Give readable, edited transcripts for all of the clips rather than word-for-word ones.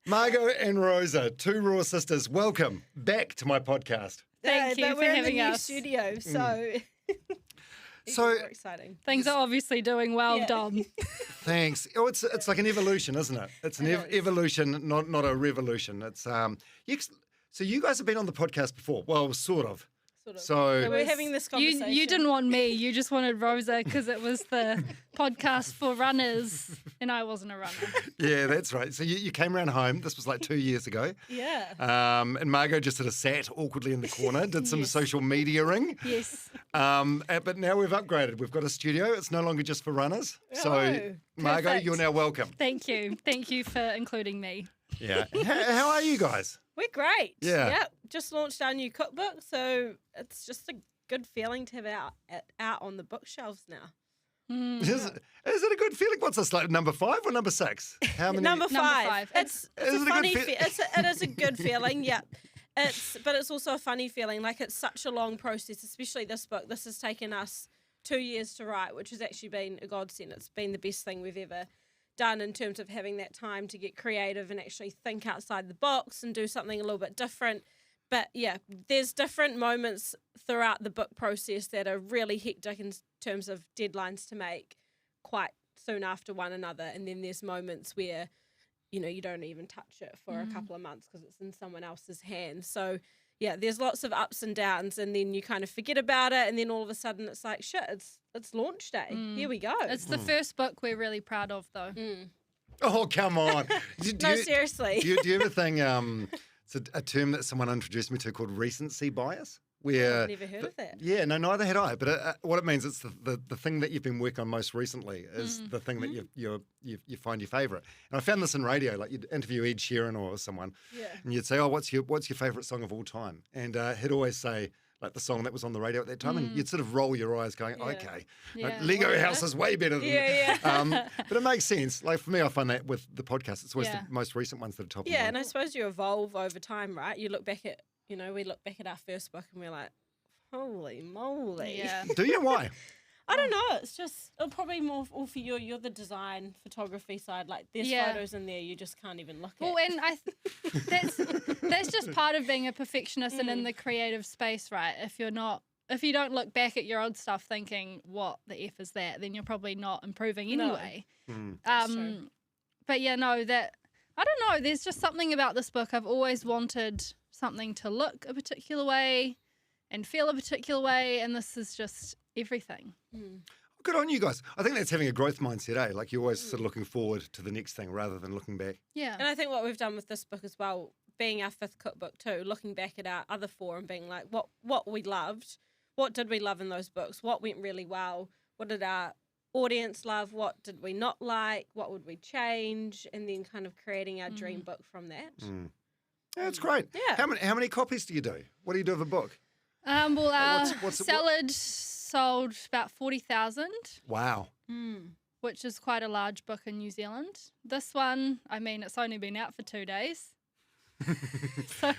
Margo and Rosa, two raw sisters, welcome back to my podcast. Thank you for having us. We're in the new studio, so So more exciting. Things are obviously doing well, Dom. thanks. Oh, it's like an evolution, isn't it? It's an evolution, not a revolution. It's So you guys have been on the podcast before. Well, sort of. So we're having this conversation. You didn't want me. You just wanted Rosa because it was the podcast for runners, and I wasn't a runner. Yeah, that's right. So you came around home. This was like 2 years ago. Yeah. And Margo just sort of sat awkwardly in the corner, did some social mediaing. Yes. But now we've upgraded. We've got a studio. It's no longer just for runners. So Margo, Perfect. you're now welcome. Thank you. Thank you for including me. Yeah. How are you guys? We're great. Yeah. Yep. Just launched our new cookbook, so it's just a good feeling to have it out on the bookshelves now. Is it a good feeling? What's this, like number 5 or number 6? How many? Number five. five. It's Is a it a funny. good It is a good feeling. Yeah. But it's also a funny feeling. Like it's such a long process, especially this book. This has taken us 2 years to write, which has actually been a godsend. It's been the best thing we've ever done in terms of having that time to get creative and actually think outside the box and do something a little bit different. But yeah, there's different moments throughout the book process that are really hectic in terms of deadlines to make quite soon after one another. And then there's moments where, you don't even touch it for a couple of months because it's in someone else's hands. So yeah, there's lots of ups and downs, and then you kind of forget about it, and then all of a sudden it's like, shit, it's launch day. Here we go. It's the first book we're really proud of, though. Oh, come on. Seriously. Do you ever think it's a term that someone introduced me to called recency bias? Where I've never heard of that. Yeah, no, neither had I. But what it means, it's the thing that you've been working on most recently is the thing that you find your favourite. And I found this in radio. Like you'd interview Ed Sheeran or someone, and you'd say, "Oh, what's your favourite song of all time?" And he'd always say like the song that was on the radio at that time, and you'd sort of roll your eyes, going, "Okay, like, Lego House is way better than." But it makes sense. Like for me, I find that with the podcast, it's always the most recent ones that are top. Yeah, and I suppose you evolve over time, right? You look back at. We look back at our first book and we're like, holy moly. Yeah. Do you? Why? I don't know. It's just probably more all for you. You're the design photography side. Like there's photos in there you just can't even look at. Well, and that's just part of being a perfectionist and in the creative space, right? If you don't look back at your old stuff thinking, what the F is that, then you're probably not improving anyway. That's true. But yeah, no, I don't know. There's just something about this book. I've always wanted something to look a particular way and feel a particular way, and this is just everything. Good on you guys. I think that's having a growth mindset, eh? Like you're always sort of looking forward to the next thing rather than looking back. Yeah. And I think what we've done with this book as well, being our 5th cookbook too, looking back at our other 4 and being like, what we loved, what did we love in those books, what went really well, what did our audience love, what did we not like, what would we change, and then kind of creating our dream book from that. Yeah, that's great. Yeah. How many copies do you do? What do you do of a book? Well, our what's it- salad sold about 40,000, Wow. which is quite a large book in New Zealand. This one, I mean, it's only been out for 2 days. So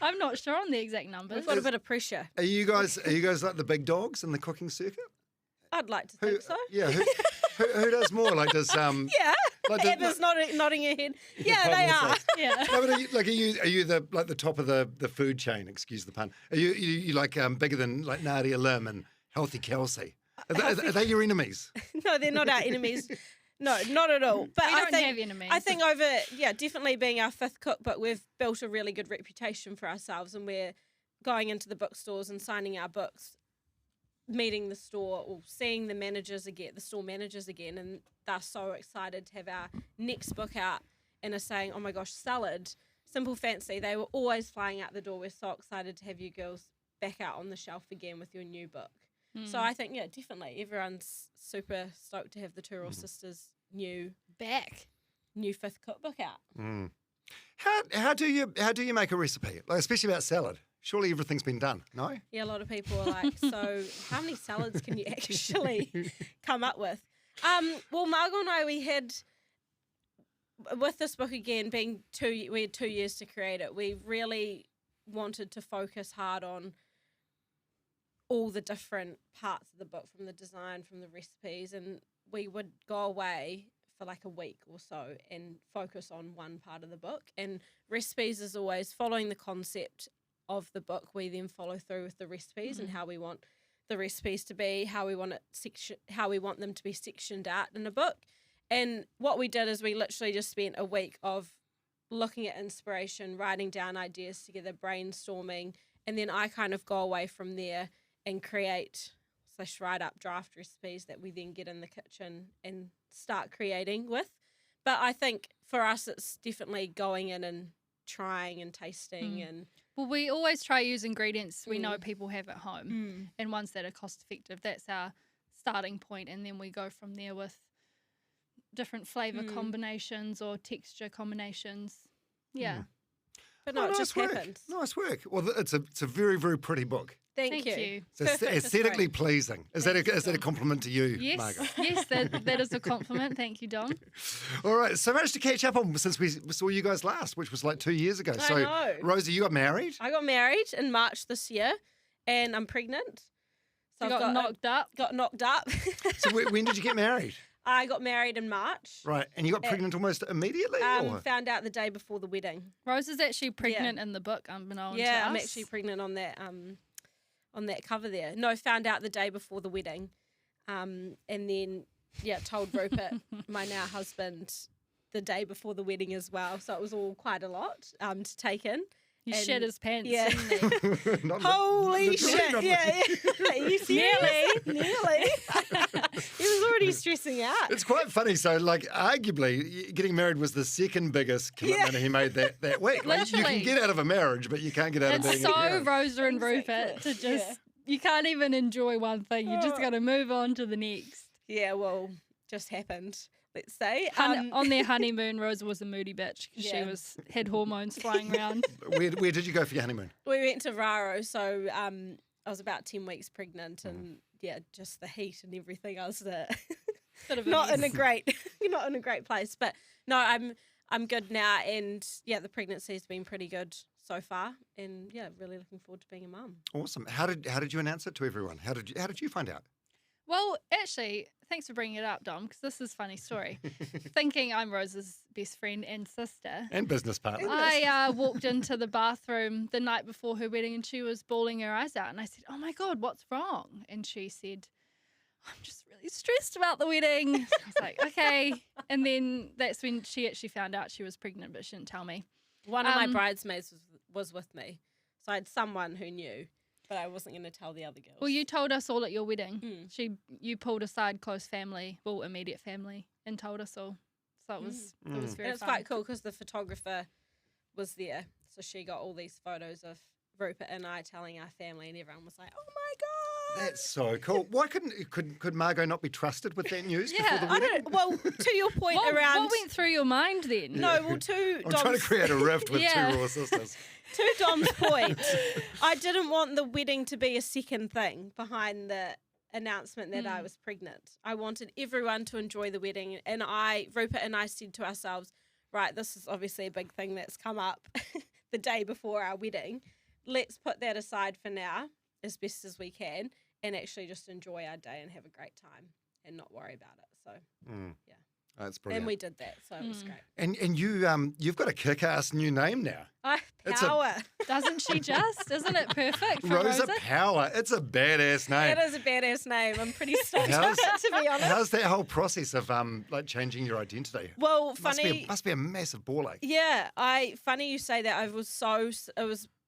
I'm not sure on the exact numbers. We've got a bit of pressure. Are you guys like the big dogs in the cooking circuit? I'd like to think so. Yeah. Who does more? Like does Yeah. Like Heather's nodding her head. Yeah, they are. Yeah. No, but are you the top of the food chain? Excuse the pun. Are you like bigger than like Nadia Lim and Healthy Kelsey? Are they your enemies? No, they're not our enemies. No, not at all. But We I don't think have enemies. I think definitely being our 5th cookbook, we've built a really good reputation for ourselves, and we're going into the bookstores and signing our books, meeting the store or seeing the store managers again, and they're so excited to have our next book out and are saying, oh my gosh, Salad, Simple Fancy, they were always flying out the door. We're so excited to have you girls back out on the shelf again with your new book. So I think, definitely everyone's super stoked to have the Two Raw Sisters new 5th cookbook out. How do you make a recipe? Like especially about salad. Surely everything's been done, no? Yeah, a lot of people are like, so how many salads can you actually come up with? Well, Margo and I, we had, with this book again, we had 2 years to create it, we really wanted to focus hard on all the different parts of the book, from the design, from the recipes, and we would go away for like a week or so and focus on one part of the book. And recipes is always following the concept of the book. We then follow through with the recipes and how we want the recipes to be, how we want them to be sectioned out in a book. And what we did is we literally just spent a week of looking at inspiration, writing down ideas together, brainstorming, and then I kind of go away from there and write up draft recipes that we then get in the kitchen and start creating with. But I think for us it's definitely going in and trying and tasting and well, we always try use ingredients we know people have at home and ones that are cost effective. That's our starting point, and then we go from there with different flavour combinations or texture combinations. Yeah. But no, it just happens. Nice work. Well, it's a very, very pretty book. Thank you. It's aesthetically pleasing. Is that a compliment to you, yes, Margo? Yes, that is a compliment. Thank you, Dom. All right, so much to catch up on since we saw you guys last, which was like 2 years ago. I know. Rosa, you got married? I got married in March this year, and I'm pregnant. So you got knocked up? Got knocked up. So when did you get married? I got married in March. Right, and you got pregnant almost immediately? Found out the day before the wedding. Rose is actually pregnant in the book, unbeknownst to us. Yeah, I'm actually pregnant on that cover there. No, found out the day before the wedding. And then, told Rupert, my now husband, the day before the wedding as well. So it was all quite a lot to take in. He shed his pants, didn't he? Holy shit. Yeah. You serious? Nearly. He was already stressing out. It's quite funny. So, like, arguably, getting married was the second biggest commitment he made that week. Like, you can get out of a marriage, but you can't get out of being It's so Rosa and Rupert to just, you can't even enjoy one thing. You just got to move on to the next. Yeah, well, just happened. Let's say. On their honeymoon, Rosa was a moody bitch because she had hormones flying around. Where did you go for your honeymoon? We went to Raro, so I was about 10 weeks pregnant, and just the heat and everything. I was not in a great place, but no, I'm good now, and the pregnancy's been pretty good so far, and really looking forward to being a mum. Awesome. How did you announce it to everyone? How did you find out? Well, actually, thanks for bringing it up, Dom, because this is a funny story. Thinking I'm Rosa's best friend and sister. And business partner. I walked into the bathroom the night before her wedding and she was bawling her eyes out. And I said, oh, my God, what's wrong? And she said, I'm just really stressed about the wedding. I was like, okay. And then that's when she actually found out she was pregnant, but she didn't tell me. One of my bridesmaids was with me. So I had someone who knew. But I wasn't going to tell the other girls. Well, you told us all at your wedding. You pulled aside close family, immediate family, and told us all. So it was very fun. It was quite cool because the photographer was there. So she got all these photos of Rupert and I telling our family, and everyone was like, oh my God. That's so cool. Why could Margo not be trusted with that news before the wedding? Well, to your point around... What went through your mind then? No, well, I'm trying to create a rift with two raw sisters. To Dom's point, I didn't want the wedding to be a second thing behind the announcement that I was pregnant. I wanted everyone to enjoy the wedding, and Rupert and I said to ourselves, right, this is obviously a big thing that's come up the day before our wedding. Let's put that aside for now as best as we can and actually just enjoy our day and have a great time and not worry about it. So, That's brilliant. And we did that, so it was great. And you've got a kick-ass new name now. Power. Doesn't she just? Isn't it perfect for Rosa Power. It's a badass name. It is a badass name. I'm pretty stoked on it, to be honest. How's that whole process of changing your identity? Well, funny. Must be a massive ball ache. Yeah, funny you say that.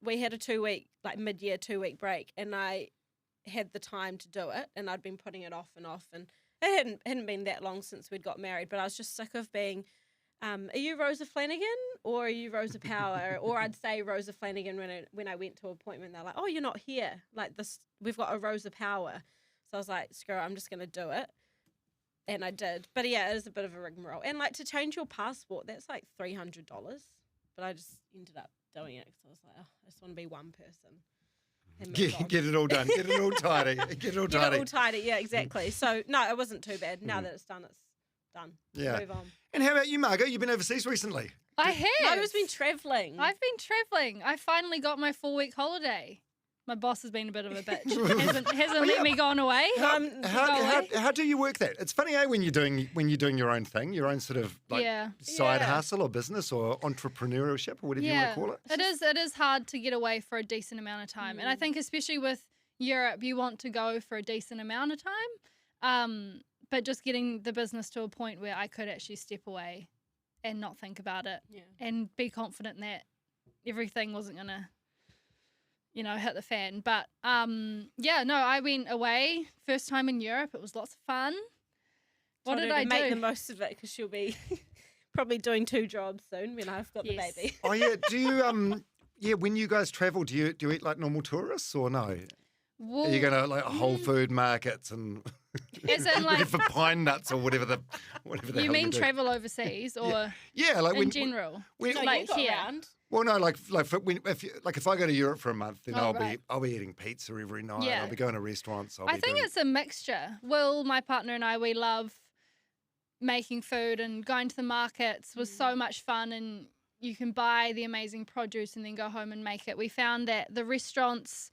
We had a 2-week, mid-year 2-week break, and I had the time to do it, and I'd been putting it off, and it hadn't been that long since we'd got married, but I was just sick of being, are you Rosa Flannagan or are you Rosa Power? Or I'd say Rosa Flannagan when I went to an appointment. They're like, oh, you're not here. Like this, we've got a Rosa Power. So I was like, screw it, I'm just going to do it. And I did. But yeah, it is a bit of a rigmarole. And to change your passport, that's like $300. But I just ended up doing it because I was like, oh, I just want to be one person. Get it all done. Get it all tidy. Get it all tidy. Get it all tidy. Yeah, exactly. So no, it wasn't too bad. Now that it's done, it's done. Yeah. Move on. And how about you, Margo? You've been overseas recently. I have. Margo's been travelling. I've been travelling. I finally got my 4-week holiday. My boss has been a bit of a bitch. hasn't let me go away. How do you work that? It's funny, when you're doing your own thing, your own sort of side hustle or business or entrepreneurship or whatever you want to call it. It is hard to get away for a decent amount of time, and I think especially with Europe, you want to go for a decent amount of time. But just getting the business to a point where I could actually step away and not think about it and be confident that everything wasn't gonna, hit the fan. But I went away first time in Europe. It was lots of fun. What did I do? Make the most of it because she'll be probably doing 2 jobs soon when I've got the baby. Oh yeah. Do you? When you guys travel, do you eat like normal tourists or no? Well, are you going to like Whole Food markets and as in like for pine nuts or whatever the you mean travel overseas or like in general? Like here. Around. Well, no, if I go to Europe for a month, then I'll be eating pizza every night. Yeah. I'll be going to restaurants. I think it's a mixture. Will, my partner, and I, we love making food, and going to the markets was so much fun, and you can buy the amazing produce and then go home and make it. We found that the restaurants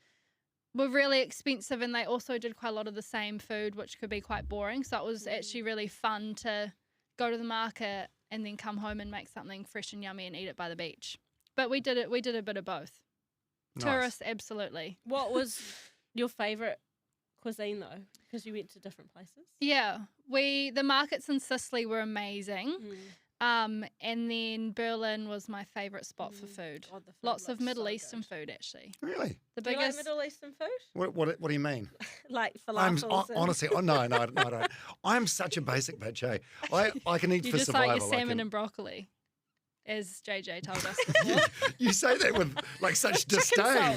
were really expensive, and they also did quite a lot of the same food, which could be quite boring. So it was actually really fun to go to the market and then come home and make something fresh and yummy and eat it by the beach. But we did a bit of both. Nice. Tourists, absolutely. What was your favourite cuisine though? Because you went to different places. Yeah, the markets in Sicily were amazing. And then Berlin was my favourite spot for food. God, lots of Middle Eastern food, actually. Really? Do you like Middle Eastern food? What do you mean? Like falafels. Honestly, no, I don't. I'm such a basic bitch, eh? I can eat you for just survival. Like your salmon and broccoli, as JJ told us before. You say that with like such disdain.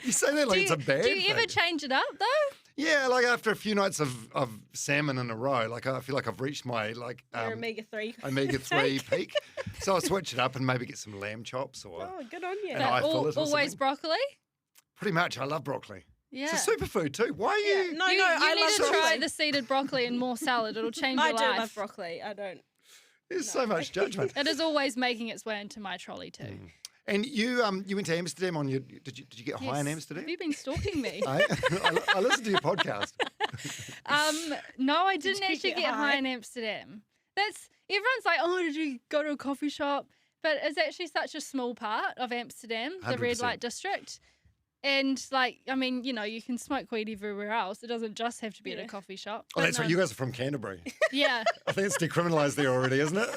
You say that like it's a bad thing. Do you ever change it up though? Yeah, like after a few nights of salmon in a row, like I feel like I've reached my your omega-3 peak. So I'll switch it up and maybe get some lamb chops or good on you. Always broccoli? Pretty much. I love broccoli. Yeah. It's a superfood too. Why are you? You need to try the seeded broccoli and more salad. It'll change your life. I do love broccoli. I don't. There's so much judgment. It is always making its way into my trolley too. And you went to Amsterdam on your. Did you get high in Amsterdam? Have you been stalking me? I listened to your podcast. No, I didn't actually get high in Amsterdam. Everyone's like, oh, did you go to a coffee shop? But it's actually such a small part of Amsterdam, 100%. The red light district. And you can smoke weed everywhere else. It doesn't just have to be at a coffee shop. Oh, that's right. You guys are from Canterbury. Yeah. I think it's decriminalised there already, isn't it?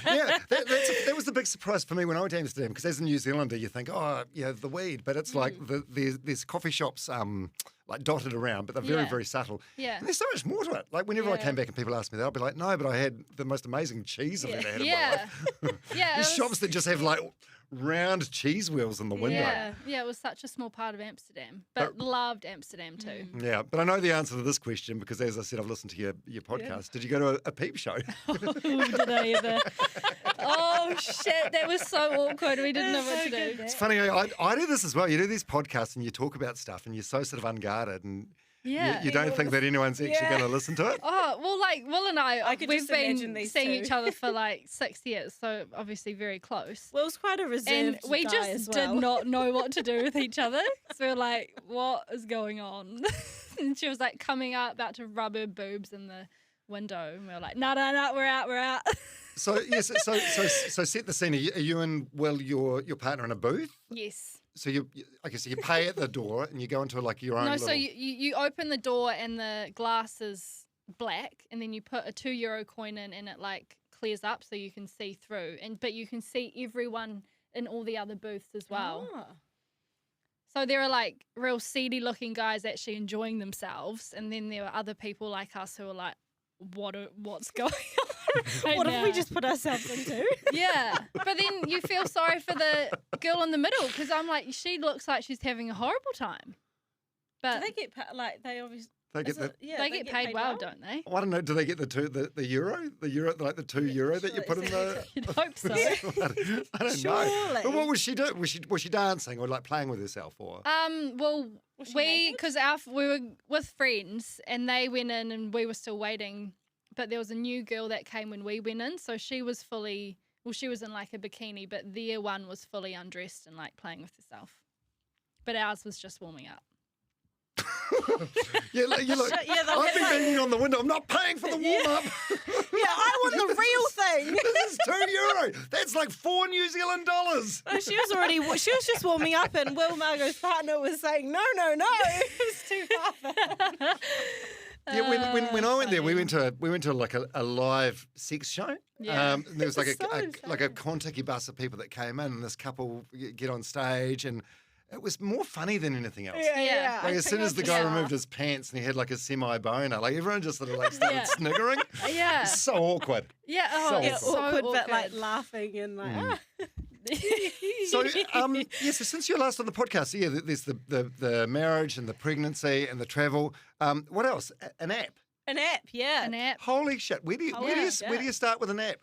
Yeah, that was the big surprise for me when I went to Amsterdam, because as a New Zealander, you think, the weed, but it's like there's coffee shops like dotted around, but they're very, very subtle. Yeah. And there's so much more to it. Like whenever I came back and people asked me that, I'd be like, no, but I had the most amazing cheese I've ever had in my life. There's shops that just have like round cheese wheels in the window. Yeah, it was such a small part of Amsterdam, but loved Amsterdam too. Yeah, but I know the answer to this question because, as I said, I've listened to your podcast. Yeah. Did you go to a peep show? Did I ever? Oh, shit, that was so awkward. We didn't know what to do. It's funny, I do this as well. You do these podcasts and you talk about stuff and you're so sort of unguarded and you don't think that anyone's actually going to listen to it? Oh, well, like Will and we've been seeing each other for like 6 years, so obviously very close. Will's quite a reserved and we guy just as well. did not know what to do with each other. So we're like, what is going on? And she was like coming out, about to rub her boobs in the window. And we were like, no, we're out. So, yes, so set the scene. Are you and Will, your partner, in a booth? Yes. So you pay at the door and you go into like your own. No, so you open the door and the glass is black, and then you put a €2 coin in, and it like clears up so you can see through, but you can see everyone in all the other booths as well. Oh. So there are like real seedy looking guys actually enjoying themselves, and then there are other people like us who are like, what's going on? What have we just put ourselves into? Yeah, but then you feel sorry for the girl in the middle, because I'm like, she looks like she's having a horrible time. But do they get they obviously they get paid well, don't they? I don't know. Do they get the euro, like the €2 that you put in the? You'd hope so. I don't know. But what was she doing? Was she dancing or like playing with herself or? Well, because we were with friends and they went in and we were still waiting. But there was a new girl that came when we went in, so she was she was in like a bikini, but their one was fully undressed and like playing with herself. but ours was just warming up. You're like, I've been banging on the window. I'm not paying for the warm-up. I want the real thing. This is €2. That's like $4 New Zealand dollars. She was just warming up, and Will Margo's partner was saying, no, it's too far. Yeah, when I went there, we went to like a live sex show. Yeah. And there was like So a Contiki bus of people that came in, and this couple get on stage, and it was more funny than anything else. Yeah. Like as soon as the guy removed his pants and he had like a semi-boner, like everyone just sort of like started sniggering. Yeah. It's so awkward. Yeah. So It's so awkward, awkward. but like laughing and like, So, so since you're last on the podcast, there's the marriage and the pregnancy and the travel. What else? An app. An app, yeah. An app. Holy shit! Where do you start with an app?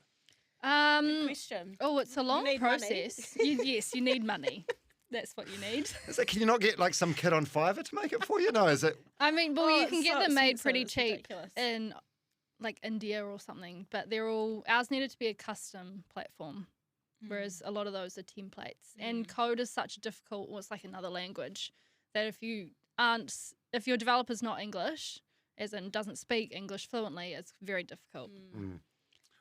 Good question. Oh, it's a long need money. process. Yes, you need money. That's what you need. Is it, can you not get like some kid on Fiverr to make it for you? No, is it? I mean, well, you it's can get so them made expensive, pretty it's cheap ridiculous. in like India or something, but ours needed to be a custom platform, whereas a lot of those are templates. And code is such a difficult, it's like another language, that if your developer's not English, as in doesn't speak English fluently, it's very difficult.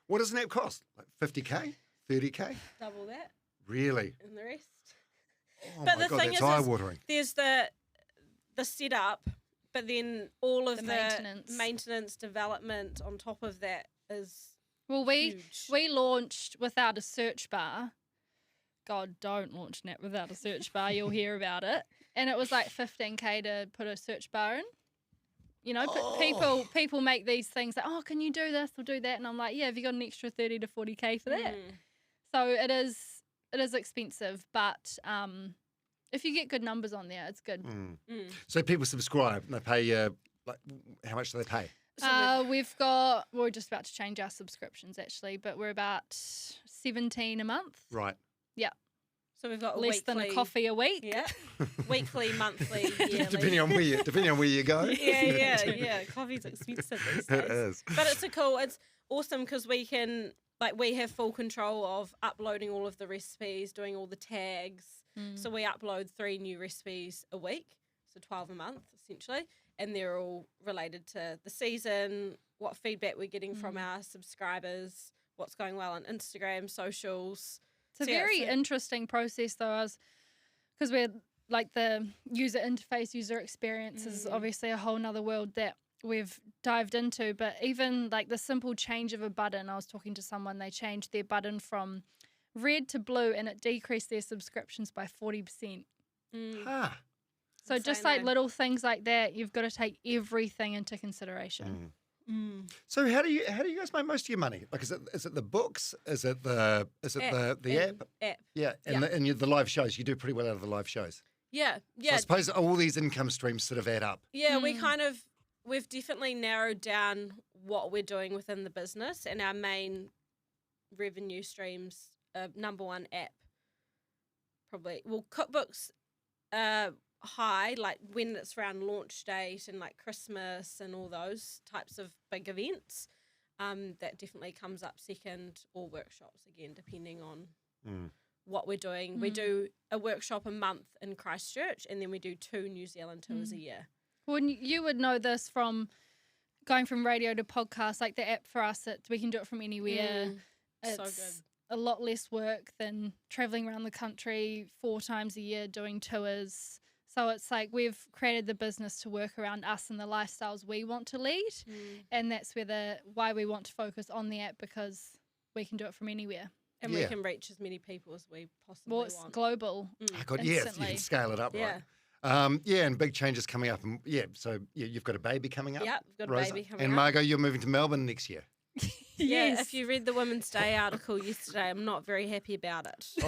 What does an app cost? Like 50K? 30K? Double that Really? and the rest. Oh But my the God, thing that's is eye-watering. There's the setup, but then all of The maintenance, development on top of that is Well, huge. we launched without a search bar. God, don't launch an app without a search bar. You'll hear about it. And it was like 15K to put a search bar in. You know, people make these things like, oh, can you do this or do that? And I'm like, yeah, have you got an extra 30 to 40K for that? So it is expensive, but if you get good numbers on there, it's good. So people subscribe and they pay, like, how much do they pay? We're just about to change our subscriptions actually, but we're about 17 a month. Right. Yeah. So we've got Less than a coffee a week. Yeah. Weekly, monthly, yearly. Depending on where you go. Yeah. Coffee's expensive these days. It is. But it's awesome because we have full control of uploading all of the recipes, doing all the tags. So we upload 3 new recipes a week, so 12 a month essentially, and they're all related to the season, what feedback we're getting from our subscribers, what's going well on Instagram, socials. It's a very interesting process though, because we're like the user interface, user experience is obviously a whole nother world that we've dived into, but even like the simple change of a button, I was talking to someone, they changed their button from red to blue and it decreased their subscriptions by 40%. So just like little things like that, you've got to take everything into consideration. So how do you guys make most of your money? Like, is it the books? Is it the app? App. Yeah, and the live shows. You do pretty well out of the live shows. Yeah. So I suppose all these income streams sort of add up. Yeah, we've definitely narrowed down what we're doing within the business, and our main revenue streams are number one app. Probably, well, cookbooks high, like when it's around launch date and like Christmas and all those types of big events. That definitely comes up second, or workshops again, depending on what we're doing. We do a workshop a month in Christchurch, and then we do 2 New Zealand tours a year. Well, you would know this from going from radio to podcast, like the app for us, we can do it from anywhere. It's So good. a lot less work than traveling around the country 4 times a year doing tours. So it's like we've created the business to work around us and the lifestyles we want to lead. And that's why we want to focus on the app, because we can do it from anywhere. And we can reach as many people as we possibly Well, it's want. global. I got you can scale it up, Yeah. right? And big changes coming up. And so you've got a baby coming up. Yeah, we've got a Rosa. baby coming and up. Margo, you're moving to Melbourne next year. Yeah, if you read the Women's Day article yesterday, I'm not very happy about it. Did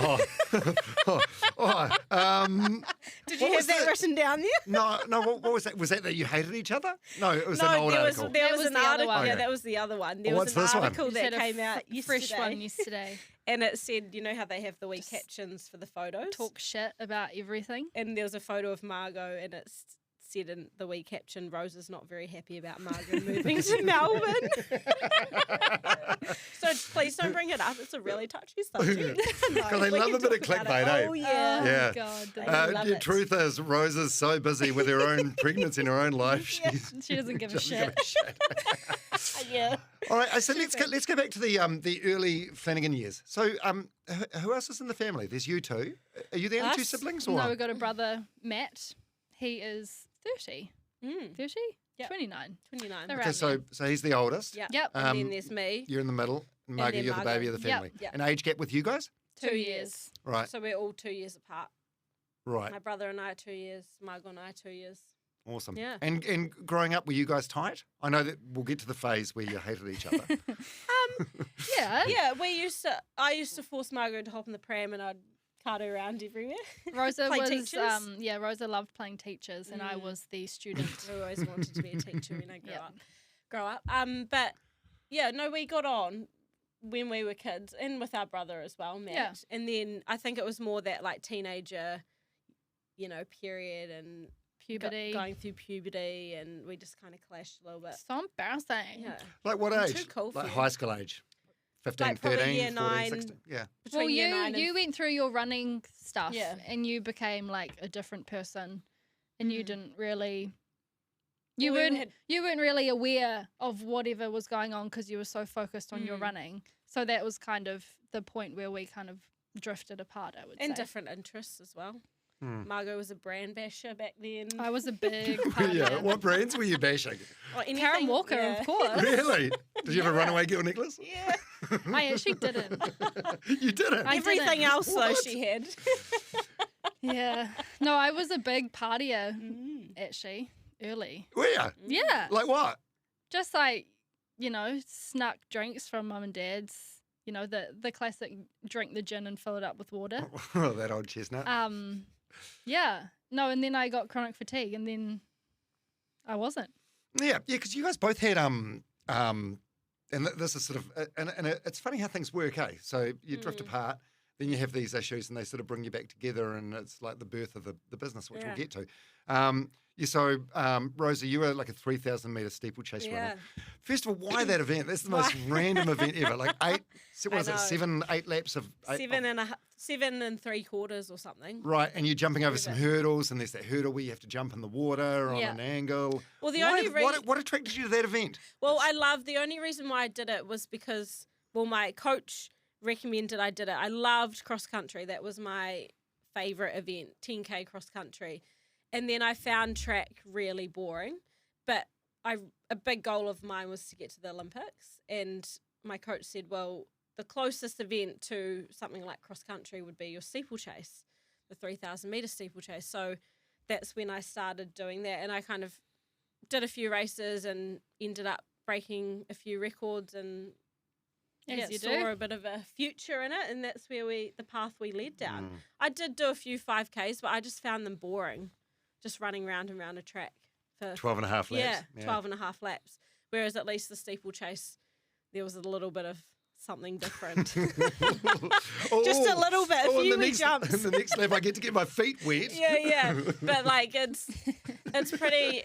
you have that written down there? No. What was that? Was that you hated each other? No, it was an old article. There was was an the other article. one. Yeah, Okay. that was the other one. There What's was this an one? article You that said a came out fresh yesterday. one yesterday. And it said, you know how they have the wee captions for the photos? Talk shit about everything. And there was a photo of Margo, and it said in the wee caption, Rosa's not very happy about Margo moving to Melbourne. So please don't bring it up. It's a really touchy subject. Because they love a bit of clickbait, eh? Oh, yeah. Yeah. Oh, God. love The it. truth is, Rosa's so busy with her own pregnancy in her own life. She doesn't give a shit. Yeah. All right, so let's go back to the early Flannagan years. So, who else is in the family? There's you two. Are you the only two Us? siblings, or No, we've got a brother, Matt. He is 30. 30? Yep. 29. 29. Around okay? So he's the oldest. Yeah. Yep. And then there's me. You're in the middle. And Margo, then you're the Margo. baby of the Yep. family. Yep. An age gap with you guys, 2 years. right? So we're all 2 years apart. Right. My brother and I are 2 years. Margo and I are 2 years. Awesome. Yeah. And growing up, were you guys tight? I know that we'll get to the phase where you hated each other. Yeah. Yeah, I used to force Margo to hop in the pram and I'd cart her around everywhere. Rosa Play was, teachers. Rosa loved playing teachers, and I was the student. I always wanted to be a teacher when I grow up. But yeah, no, we got on when we were kids and with our brother as well, Matt. Yeah. And then I think it was more that like teenager, period and Puberty. going through puberty, and we just kind of clashed a little bit. So embarrassing. Yeah. Like what I'm age? too cool for Like you. high school age? 15, Like probably 13, year 14, 9. 16? Yeah. Between Well, year 9 and you went through your running stuff, Yeah. and you became like a different person, and you didn't really. You Well, we weren't really aware of whatever was going on because you were so focused on your running. So that was kind of the point where we kind of drifted apart, I would say. and different interests as well. Margo was a brand basher back then. I was a big partier. Yeah. What brands were you bashing? Or Karen anything- Walker, yeah. of course. Really? Did you have a runaway girl necklace? Yeah. I actually didn't. You didn't? I Everything didn't. else though she had. Yeah. No, I was a big partier, actually, early. Were you? Yeah. Like what? Just like, snuck drinks from mum and dad's. The classic drink the gin and fill it up with water. Oh, that old chestnut. Yeah. No, and then I got chronic fatigue, and then I wasn't. Yeah, because you guys both had and this is sort of and it's funny how things work, eh? So you drift apart, then you have these issues, and they sort of bring you back together, and it's like the birth of the business, which we'll get to. Rosa, you were like a 3,000 metre steeplechase runner. First of all, why that event? That's the most random event ever. Like 7, 8 laps of 7 and 3/4 or something. Right, and you're jumping over some hurdles, and there's that hurdle where you have to jump in the water on an angle. Well, what attracted you to that event? Well, the only reason why I did it was because, my coach recommended I did it. I loved cross country. That was my favourite event, 10K cross country. And then I found track really boring. But a big goal of mine was to get to the Olympics. And my coach said, well, the closest event to something like cross country would be your steeplechase, the 3,000 metre steeplechase. So that's when I started doing that. And I kind of did a few races and ended up breaking a few records and saw a bit of a future in it. And that's where the path we led down. I did do a few 5Ks, but I just found them boring, just running round and round a track for 12 and a half laps. Yeah, 12 and a half laps. Whereas at least the steeplechase, there was a little bit of something different. Just a little bit, a few wee jumps. In the next lap, I get to get my feet wet. Yeah. But like it's pretty.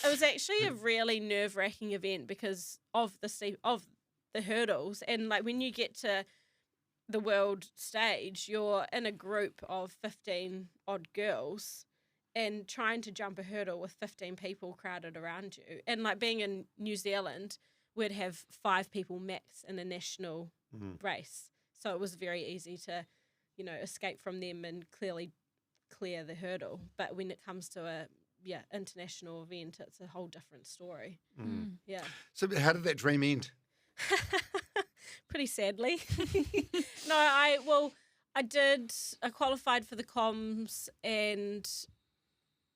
It was actually a really nerve-wracking event because of the hurdles, and like when you get to the world stage, you're in a group of 15 odd girls and trying to jump a hurdle with 15 people crowded around you. And like being in New Zealand, we'd have 5 people max in a national race. So it was very easy to, escape from them and clearly clear the hurdle. But when it comes to a international event, it's a whole different story. Yeah. So how did that dream end? Pretty sadly. No, I qualified for the comms, and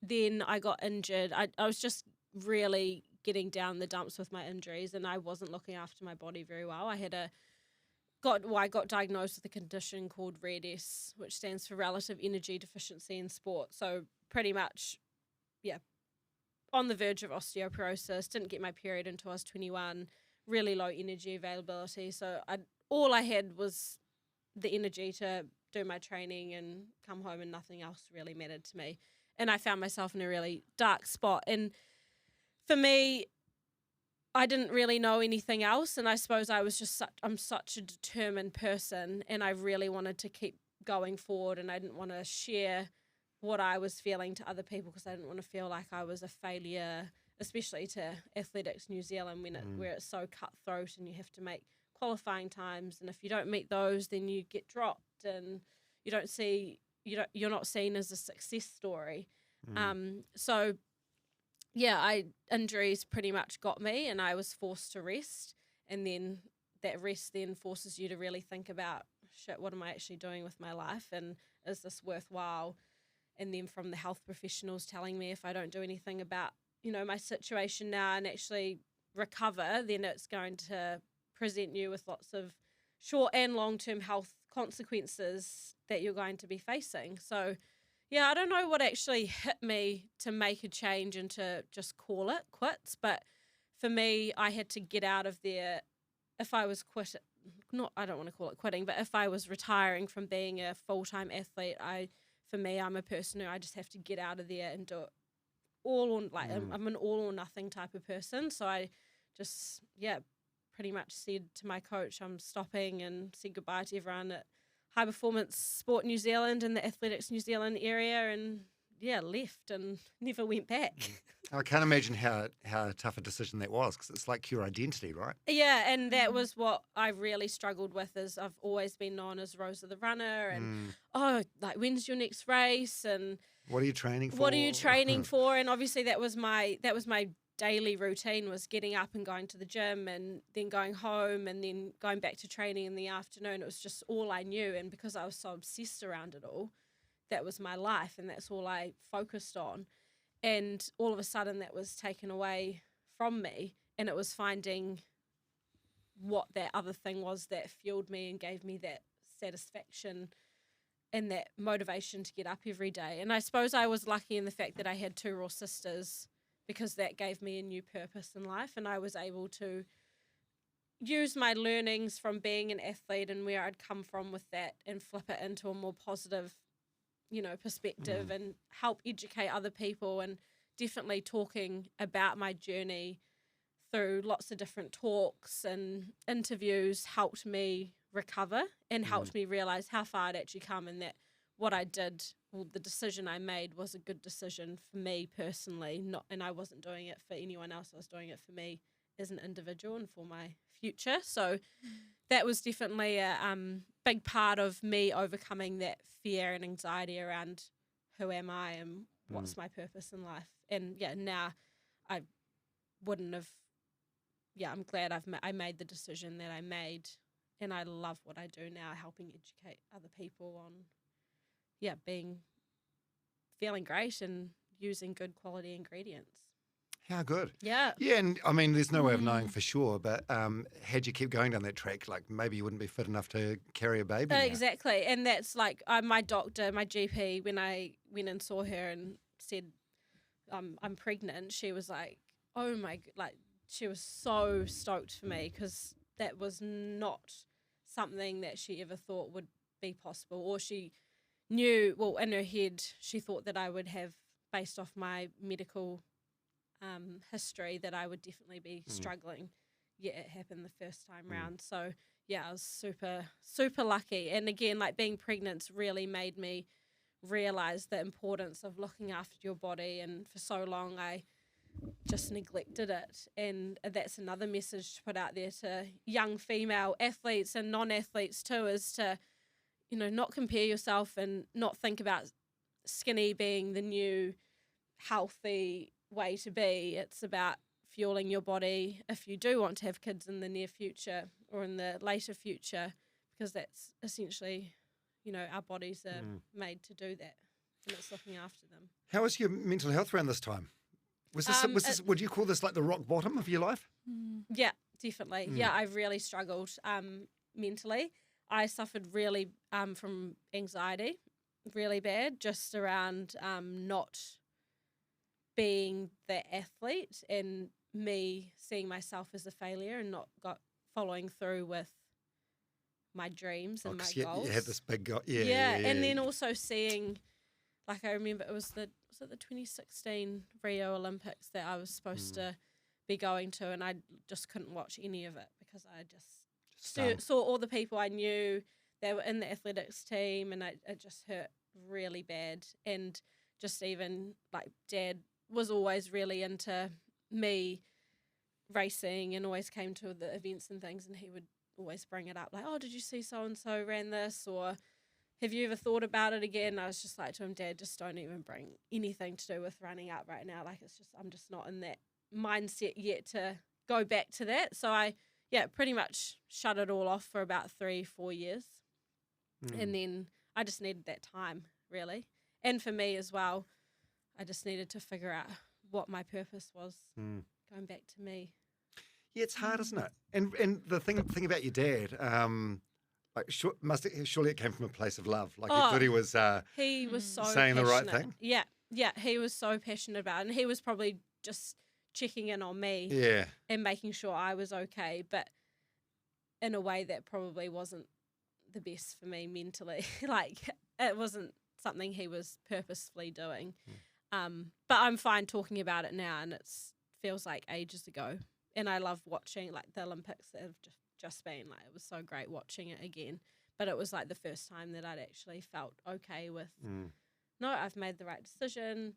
then I got injured. I was just really getting down the dumps with my injuries, and I wasn't looking after my body very well. I got diagnosed with a condition called REDS, which stands for Relative Energy Deficiency in Sport. So pretty much, on the verge of osteoporosis, didn't get my period until I was 21, really low energy availability. So all I had was the energy to do my training and come home, and nothing else really mattered to me. And I found myself in a really dark spot. And for me, I didn't really know anything else, and I suppose I was just I'm such a determined person, and I really wanted to keep going forward, and I didn't want to share what I was feeling to other people because I didn't want to feel like I was a failure, especially to Athletics New Zealand where it's so cutthroat and you have to make qualifying times, and if you don't meet those, then you get dropped, and you're not seen as a success story. So yeah, injuries pretty much got me, and I was forced to rest, and then that rest then forces you to really think about, shit, what am I actually doing with my life, and is this worthwhile? And then from the health professionals telling me if I don't do anything about, my situation now and actually recover, then it's going to present you with lots of short and long-term health consequences that you're going to be facing. So yeah, I don't know what actually hit me to make a change and to just call it quits. But for me, I had to get out of there. If I was I don't want to call it quitting, but if I was retiring from being a full-time athlete, I'm a person who I just have to get out of there and do it I'm an all or nothing type of person. So I just, pretty much said to my coach, I'm stopping, and said goodbye to everyone at High Performance Sport New Zealand and the Athletics New Zealand area, and left and never went back. I can't imagine how tough a decision that was, because it's like your identity, right? Yeah, and that was what I really struggled with. Is I've always been known as Rosa the runner, and when's your next race, and what are you training for? And obviously that was my daily routine, was getting up and going to the gym, and then going home, and then going back to training in the afternoon. It was just all I knew, and because I was so obsessed around it all, that was my life, and that's all I focused on. And all of a sudden that was taken away from me, and it was finding what that other thing was that fueled me and gave me that satisfaction and that motivation to get up every day. And I suppose I was lucky in the fact that I had 2 raw sisters, because that gave me a new purpose in life, and I was able to use my learnings from being an athlete and where I'd come from with that and flip it into a more positive perspective and help educate other people. And definitely talking about my journey through lots of different talks and interviews helped me recover and helped me realize how far I'd actually come, and that what I did, the decision I made, was a good decision for me personally, and I wasn't doing it for anyone else. I was doing it for me as an individual and for my future. So that was definitely a big part of me overcoming that fear and anxiety around who am I and what's my purpose in life. And now I wouldn't have. I'm glad I made the decision that I made, and I love what I do now, helping educate other people on feeling great and using good quality ingredients. How good. Yeah. Yeah, and I mean, there's no way of knowing for sure, but had you kept going down that track, like maybe you wouldn't be fit enough to carry a baby now. Exactly. And that's like my doctor, my GP, when I went and saw her and said, I'm pregnant, she was like, oh my, she was so stoked for me, because that was not something that she ever thought would be possible, or she knew, well, in her head, she thought that I would have, based off my medical history, that I would definitely be struggling. Yeah, it happened the first time round. So I was super, super lucky. And again, being pregnant really made me realize the importance of looking after your body. And for so long, I just neglected it. And that's another message to put out there to young female athletes and non-athletes too, is to, not compare yourself and not think about skinny being the new healthy way to be. It's about fueling your body if you do want to have kids in the near future or in the later future, because that's essentially, our bodies are made to do that, and it's looking after them. How was your mental health around this time? Was this would you call this like the rock bottom of your life? Yeah, definitely. Yeah, I really struggled mentally. I suffered really from anxiety, really bad, just around not being the athlete and me seeing myself as a failure and not following through with my dreams and my goals. You had this big goal. And then also seeing, I remember it was the 2016 Rio Olympics that I was supposed to be going to, and I just couldn't watch any of it because I just saw all the people I knew that were in the athletics team, and it just hurt really bad. And just even like Dad was always really into me racing and always came to the events and things, and he would always bring it up like, oh, did you see so and so ran this, or have you ever thought about it again? I was just like to him, Dad, just don't even bring anything to do with running up right now. Like, it's just, I'm just not in that mindset yet to go back to that. So I pretty much shut it all off for about 3-4 years. And then I just needed that time, really. And for me as well, I just needed to figure out what my purpose was, going back to me. Yeah, it's hard, isn't it? And the thing about your dad, surely it came from a place of love. Like, you thought he was so saying passionate. the right thing. Yeah, he was so passionate about it, and he was probably just checking in on me, and making sure I was okay, but in a way that probably wasn't the best for me mentally. Like, it wasn't something he was purposefully doing. But I'm fine talking about it now, and it feels like ages ago. And I love watching like the Olympics that have just been. Like, it was so great watching it again. But it was like the first time that I'd actually felt okay with, no, I've made the right decision.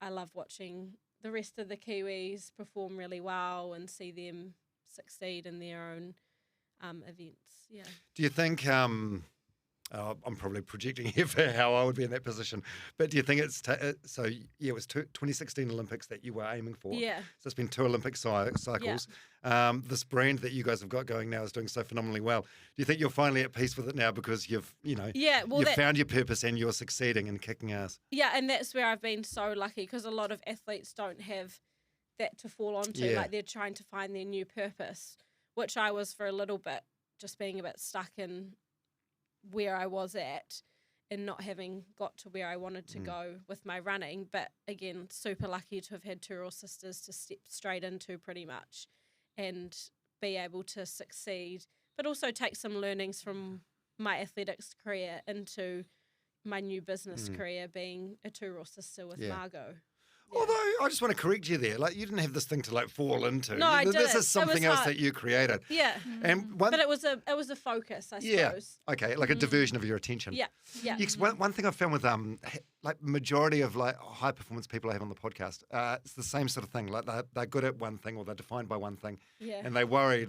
I love watching the rest of the Kiwis perform really well and see them succeed in their own events. Yeah. Do you think, I'm probably projecting here for how I would be in that position, but do you think it's, it was 2016 Olympics that you were aiming for? Yeah. So it's been 2 Olympic cycles. Yeah. This brand that you guys have got going now is doing so phenomenally well. Do you think you're finally at peace with it now because you've found your purpose and you're succeeding and kicking ass? Yeah, and that's where I've been so lucky, because a lot of athletes don't have that to fall onto. Yeah. Like, they're trying to find their new purpose, which I was for a little bit, just being a bit stuck in where I was at and not having got to where I wanted to go with my running. But again, super lucky to have had 2 real sisters to step straight into pretty much and be able to succeed, but also take some learnings from my athletics career into my new business career, being a 2 real sister with Margo. Yeah. Although I just want to correct you there, like, you didn't have this thing to like fall into. No, I didn't. This is something else that you created. Yeah, but it was a focus, I suppose. Okay, like a diversion of your attention. Yeah. One thing I've found with like majority of like high performance people I have on the podcast, it's the same sort of thing. Like, they're good at one thing, or they're defined by one thing, and they worry,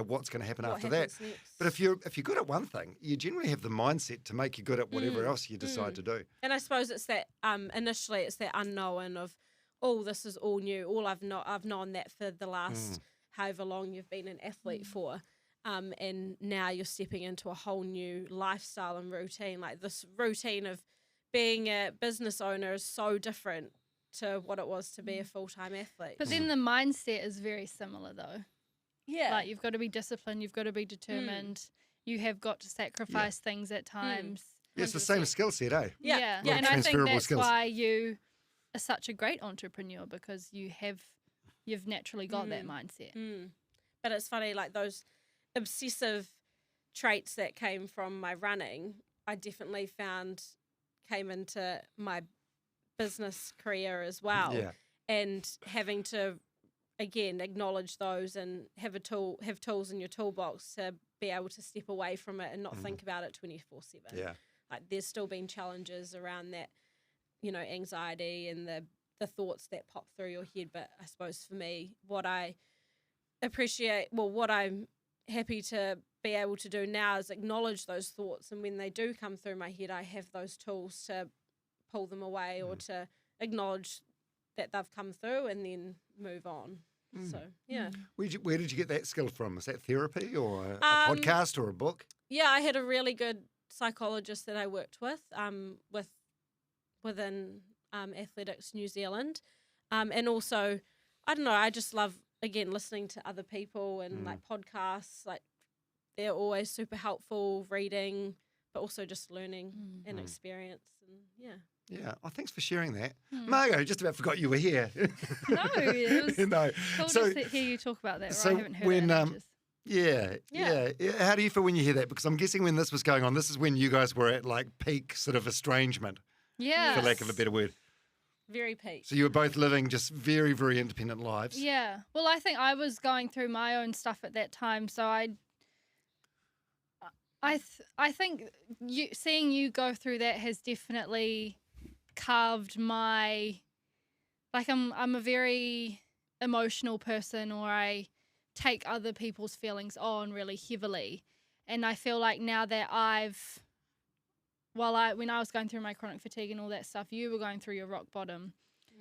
what's going to happen after that. Next? But if you're good at one thing, you generally have the mindset to make you good at whatever else you decide to do. And I suppose it's that initially it's that unknown of, oh, this is all new. All I've known that for the last however long you've been an athlete for, and now you're stepping into a whole new lifestyle and routine. Like, this routine of being a business owner is so different to what it was to be a full-time athlete. But then the mindset is very similar, though. Yeah. Like, you've got to be disciplined, you've got to be determined, you have got to sacrifice things at times. Yeah, it's the same skill set, eh? Yeah. And I think transferable that's skills. why you are such a great entrepreneur, because you've naturally got that mindset. But it's funny, like, those obsessive traits that came from my running, I definitely found came into my business career as well. Yeah. And having to, again, acknowledge those and have tools in your toolbox to be able to step away from it and not think about it 24/7. Yeah. Like, there's still been challenges around that, anxiety and the thoughts that pop through your head. But I suppose for me, what I appreciate, what I'm happy to be able to do now is acknowledge those thoughts, and when they do come through my head, I have those tools to pull them away or to acknowledge that they've come through and then move on. So, yeah. Where did you get that skill from? Is that therapy or a podcast or a book? Yeah, I had a really good psychologist that I worked with within Athletics New Zealand. And also, I don't know, I just love, again, listening to other people and like podcasts. Like, they're always super helpful, reading, but also just learning and experience. And Yeah, thanks for sharing that. Margo, just about forgot you were here. No, it was no. cool So, to hear you talk about that. so I haven't heard when, it in ages. Yeah. How do you feel when you hear that? Because I'm guessing when this was going on, this is when you guys were at like peak sort of estrangement, Yeah. for lack of a better word. Very peak. So you were both living just very, very independent lives. Yeah. Well, I think I was going through my own stuff at that time, so I think seeing you go through that has definitely carved my, like, I'm a very emotional person, or I take other people's feelings on really heavily, and I feel like now that when I was going through my chronic fatigue and all that stuff, you were going through your rock bottom.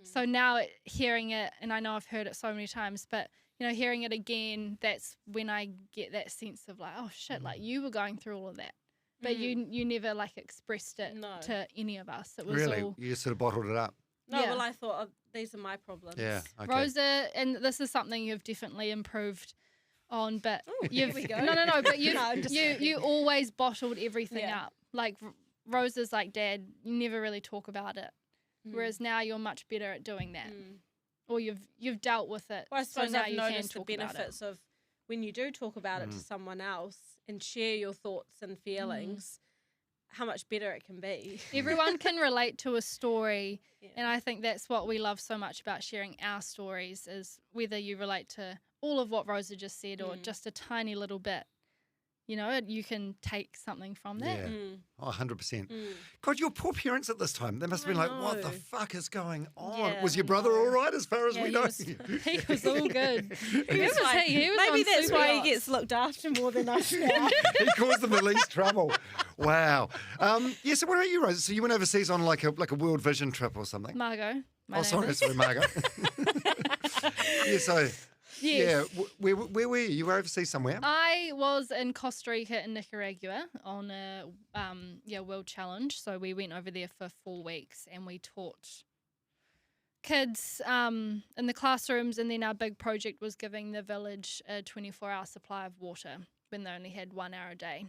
So now hearing it, and I know I've heard it so many times, but hearing it again, that's when I get that sense of like, oh shit, like you were going through all of that, but you never like expressed it to any of us. It was really, all, you just sort of bottled it up. No, well, I thought these are my problems. Yeah, okay. Rosa, and this is something you've definitely improved on, but here we go. No, but you always bottled everything up. Like Rosa's like, Dad, you never really talk about it. Whereas now you're much better at doing that. Or you've dealt with it. Well, I suppose so now I've you noticed can the talk about benefits of when you do talk about it to someone else and share your thoughts and feelings, how much better it can be. Everyone can relate to a story, and I think that's what we love so much about sharing our stories, is whether you relate to all of what Rosa just said or just a tiny little bit. You can take something from that. Yeah. Oh, 100%. God, your poor parents at this time, they must have been like, what the fuck is going on? Yeah, was your brother all right as far as we know? He was all good. He was Maybe that's super why yachts. he gets looked after more than us now. He caused them the least trouble. Wow. So what about you, Rosa? So you went overseas on like a World Vision trip or something? Margo. Sorry, Margo. So... Yes. Yeah, where were you? You were overseas somewhere? I was in Costa Rica and Nicaragua on a world challenge. So we went over there for 4 weeks and we taught kids in the classrooms, and then our big project was giving the village a 24-hour supply of water when they only had 1 hour a day.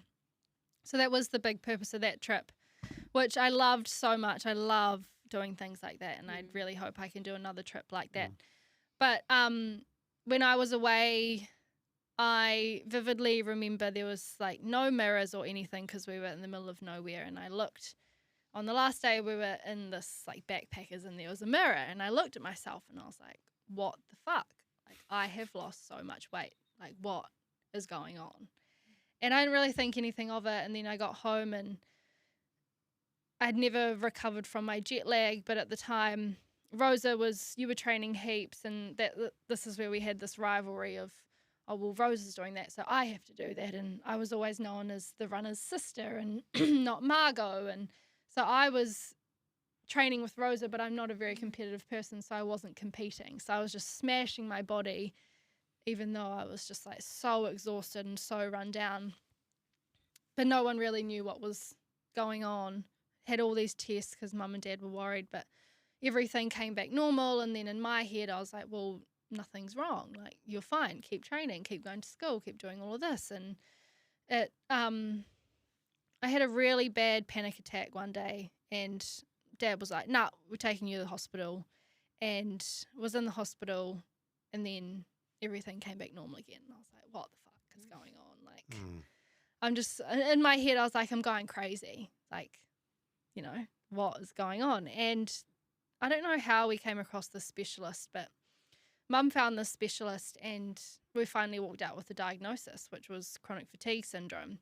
So that was the big purpose of that trip, which I loved so much. I love doing things like that, and I really hope I can do another trip like that. But when I was away, I vividly remember there was like no mirrors or anything because we were in the middle of nowhere. And I looked on the last day, we were in this like backpackers, and there was a mirror, and I looked at myself and I was like, what the fuck? Like, I have lost so much weight. Like, what is going on? And I didn't really think anything of it. And then I got home and I'd never recovered from my jet lag, but at the time, Rosa you were training heaps, and this is where we had this rivalry of, oh, well, Rosa's doing that, so I have to do that. And I was always known as the runner's sister and not Margo. And so I was training with Rosa, but I'm not a very competitive person, so I wasn't competing. So I was just smashing my body, even though I was just like so exhausted and so run down. But no one really knew what was going on. Had all these tests because Mum and Dad were worried, but everything came back normal. And then in my head, I was like, well, nothing's wrong. Like, you're fine. Keep training, keep going to school, keep doing all of this. And I had a really bad panic attack one day, and Dad was like, nah, we're taking you to the hospital. And was in the hospital, and then everything came back normal again. And I was like, what the fuck is going on? Like, I'm just, in my head, I was like, I'm going crazy. Like, what is going on? And I don't know how we came across this specialist, but Mum found this specialist, and we finally walked out with the diagnosis, which was chronic fatigue syndrome.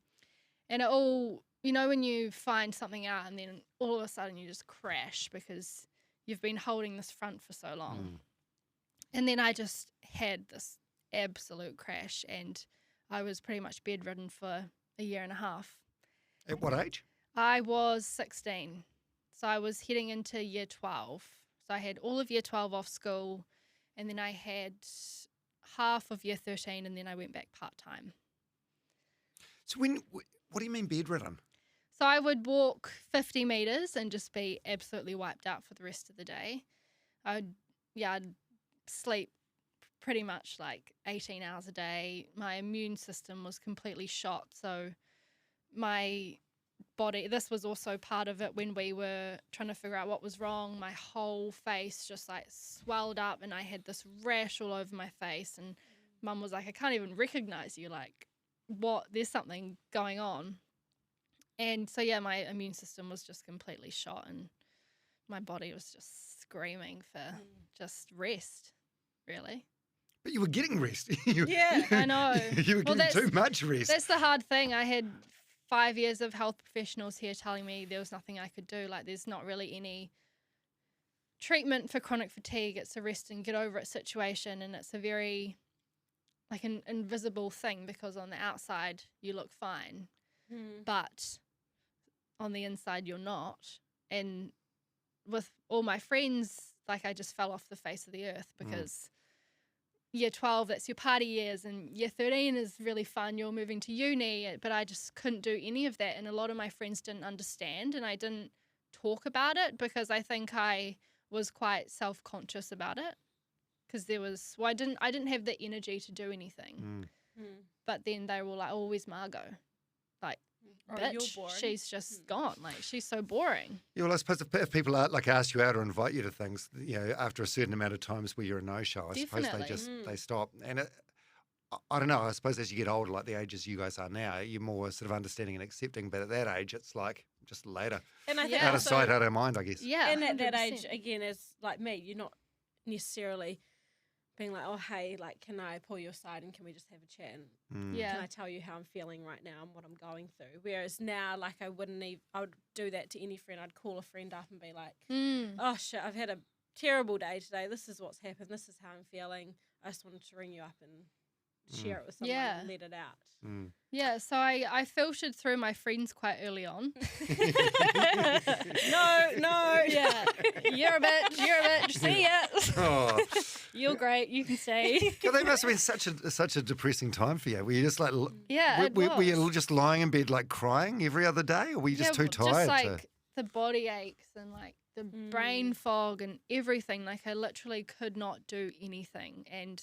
And it all, when you find something out and then all of a sudden you just crash because you've been holding this front for so long. And then I just had this absolute crash, and I was pretty much bedridden for a year and a half. At what age? I was 16. So I was heading into year 12. So I had all of year 12 off school, and then I had half of year 13, and then I went back part-time. So what do you mean bedridden? So I would walk 50 metres and just be absolutely wiped out for the rest of the day. I'd sleep pretty much like 18 hours a day. My immune system was completely shot, so my body, this was also part of it when we were trying to figure out what was wrong. My whole face just like swelled up, and I had this rash all over my face, and Mum was like, I can't even recognize you, like, what, there's something going on. And so my immune system was just completely shot, and my body was just screaming for just rest, really. But you were getting rest. I know. You were getting too much rest. That's the hard thing. I had 5 years of health professionals here telling me there was nothing I could do. Like, there's not really any treatment for chronic fatigue. It's a rest and get over it situation, and it's a very like an invisible thing because on the outside you look fine, but on the inside you're not. And with all my friends, like, I just fell off the face of the earth because year 12, that's your party years, and year 13 is really fun, you're moving to uni, but I just couldn't do any of that, and a lot of my friends didn't understand, and I didn't talk about it because I think I was quite self-conscious about it because I didn't have the energy to do anything. But then they were like, oh, where's Margo? Like, bitch, she's just gone. Like, she's so boring. Yeah, well, I suppose if people ask you out or invite you to things, after a certain amount of times where you're a no-show, I suppose they stop. And I don't know, I suppose as you get older, like the ages you guys are now, you're more sort of understanding and accepting. But at that age, it's like just later. And I think out of sight, out of mind, I guess. Yeah. And at that age, again, as like me, you're not necessarily being like, oh, hey, like, can I pull you aside and can we just have a chat? And can I tell you how I'm feeling right now and what I'm going through? Whereas now, like, I would do that to any friend. I'd call a friend up and be like, oh, shit, I've had a terrible day today. This is what's happened. This is how I'm feeling. I just wanted to ring you up and share it with someone and let it out. Yeah, so I filtered through my friends quite early on. No. Yeah, you're a bitch, see ya. Oh. You're great, you can stay. God, that must have been such a depressing time for you. Were you just like, were you just lying in bed like crying every other day, or were you just too tired? Just like the body aches and like the brain fog and everything. Like, I literally could not do anything. And